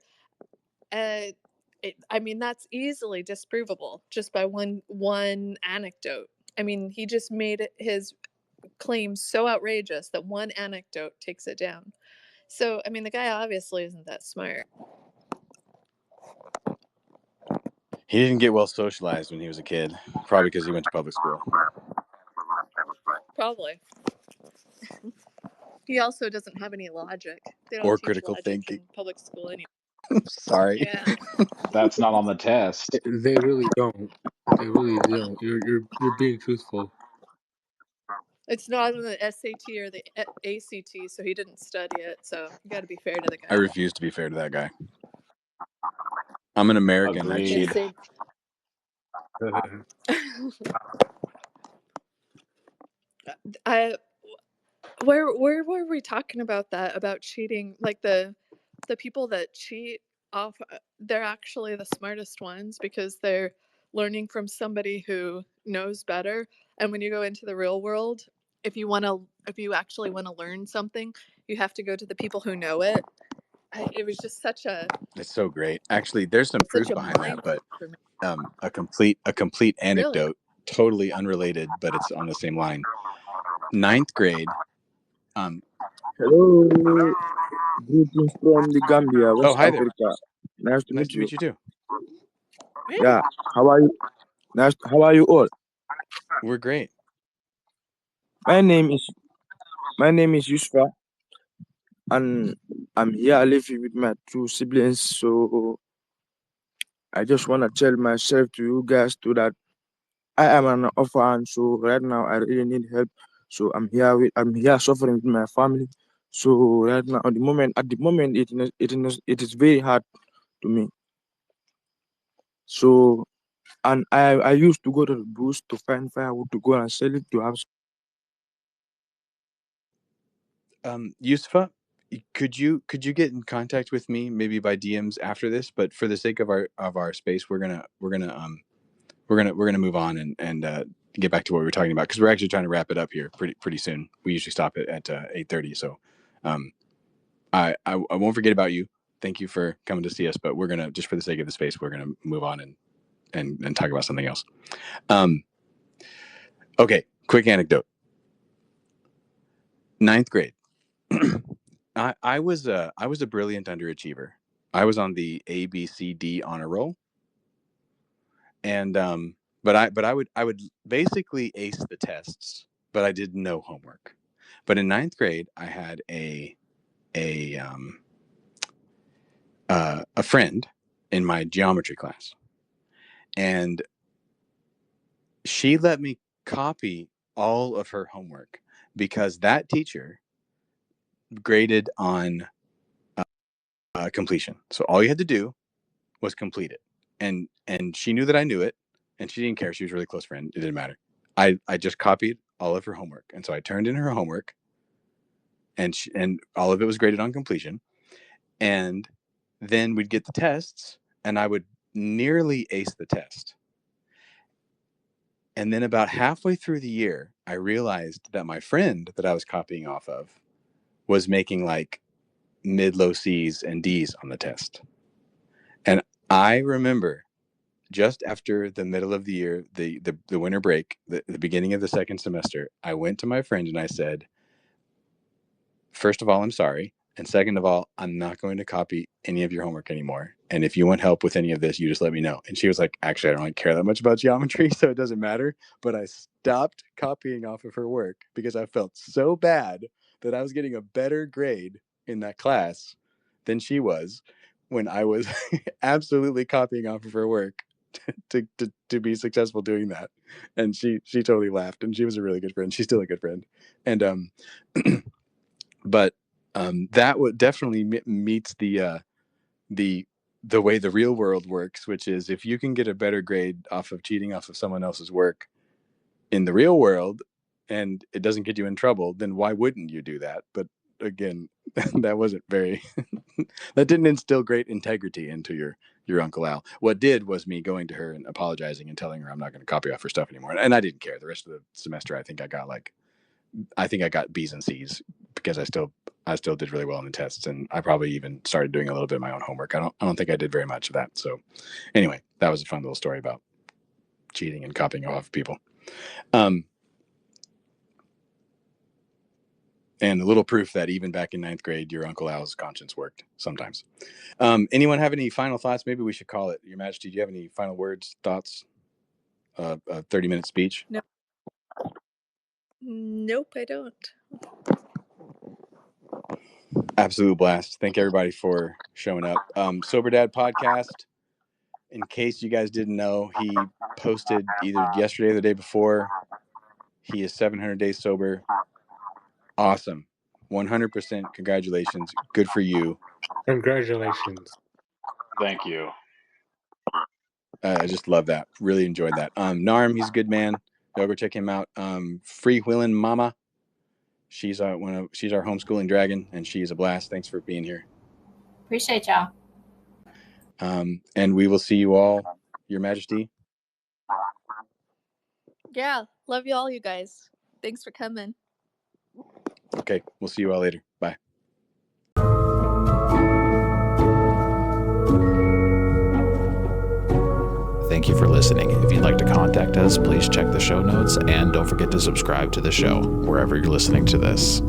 Speaker 2: I mean, that's easily disprovable just by one anecdote. I mean, he just made his claim so outrageous that one anecdote takes it down. So, I mean, the guy obviously isn't that smart.
Speaker 7: He didn't get well socialized when he was a kid, probably because he went to public school.
Speaker 2: Probably. He also doesn't have any logic. They don't
Speaker 7: Or
Speaker 2: teach
Speaker 7: critical
Speaker 2: logic
Speaker 7: thinking.
Speaker 2: in public school anymore.
Speaker 7: Sorry.
Speaker 2: Yeah.
Speaker 1: That's not on the test.
Speaker 4: They really don't. They really don't. You're being truthful.
Speaker 2: It's not on the SAT or the ACT, so he didn't study it. So you got to be fair to the guy.
Speaker 7: I refuse to be fair to that guy. I'm an American.
Speaker 1: Agreed.
Speaker 2: Where were we talking about that? About cheating? Like the people that cheat off, they're actually the smartest ones because they're learning from somebody who knows better. And when you go into the real world, if you actually want to learn something, you have to go to the people who know it. It was just such a.
Speaker 7: It's so great. Actually, there's some proof behind that, but a complete anecdote,
Speaker 2: Really?
Speaker 7: totally unrelated, but it's on the same line. 9th grade.
Speaker 9: Hello, greetings from the Gambia, West
Speaker 7: hi there.
Speaker 9: Africa. Nice to meet you.
Speaker 7: Meet you too.
Speaker 9: Yeah, how are you? How are you all?
Speaker 7: We're great.
Speaker 9: My name is Yusfa, and I'm here living with my two siblings. So I just want to tell myself to you guys too that I am an orphan. So right now I really need help. So I'm here suffering with my family. So right now, at the moment, it is very hard to me. So, and I used to go to the bush to find firewood to go and sell it to have.
Speaker 7: Yusufa, could you get in contact with me maybe by DMs after this? But for the sake of our space, we're gonna move on and get back to what we were talking about, because we're actually trying to wrap it up here pretty soon. We usually stop it at 8:30. So I won't forget about you. Thank you for coming to see us, but we're gonna, just for the sake of the space, we're gonna move on and talk about something else. Okay, quick anecdote. 9th grade. I was a brilliant underachiever. I was on the ABCD honor roll, and but I would basically ace the tests, but I did no homework. But in 9th grade, I had a friend in my geometry class, and she let me copy all of her homework because that teacher graded on completion. So all you had to do was complete it, and she knew that I knew it, and she didn't care. She was a really close friend. It didn't matter. I just copied all of her homework, and so I turned in her homework, and all of it was graded on completion. And then we'd get the tests, and I would nearly ace the test. And then about halfway through the year, I realized that my friend that I was copying off of was making like mid-low C's and D's on the test. And I remember just after the middle of the year, the winter break, the beginning of the second semester, I went to my friend and I said, first of all, I'm sorry. And second of all, I'm not going to copy any of your homework anymore. And if you want help with any of this, you just let me know. And she was like, actually, I don't really care that much about geometry, so it doesn't matter. But I stopped copying off of her work because I felt so bad that I was getting a better grade in that class than she was when I was absolutely copying off of her work to be successful doing that. And she totally laughed, and she was a really good friend. She's still a good friend. And but that would definitely meets the way the real world works, which is if you can get a better grade off of cheating off of someone else's work in the real world and it doesn't get you in trouble, then why wouldn't you do that? But again, that wasn't very that didn't instill great integrity into your Uncle Al. What did was me going to her and apologizing and telling her I'm not going to copy off her stuff anymore. And I didn't care. The rest of the semester, I think I got B's and C's because I still did really well in the tests, and I probably even started doing a little bit of my own homework. I don't think I did very much of that. So anyway, that was a fun little story about cheating and copying off people. And a little proof that even back in 9th grade, your Uncle Al's conscience worked sometimes. Anyone have any final thoughts? Maybe we should call it. Your Majesty, do you have any final words, thoughts? A 30-minute speech?
Speaker 2: No. Nope, I don't.
Speaker 7: Absolute blast. Thank everybody for showing up. Sober Dad podcast. In case you guys didn't know, he posted either yesterday or the day before. He is 700 days sober. Awesome. 100%. Congratulations. Good for you.
Speaker 4: Congratulations.
Speaker 3: Thank you.
Speaker 7: I just love that. Really enjoyed that. Narm, he's a good man. Y'all go check him out. Freewheeling Mama. She's our homeschooling dragon, and she's a blast. Thanks for being here.
Speaker 5: Appreciate y'all.
Speaker 7: And we will see you all, Your Majesty.
Speaker 2: Yeah, love you all, you guys. Thanks for coming.
Speaker 7: Okay, we'll see you all later. Bye.
Speaker 1: Thank you for listening. If you'd like to contact us, please check the show notes and don't forget to subscribe to the show wherever you're listening to this.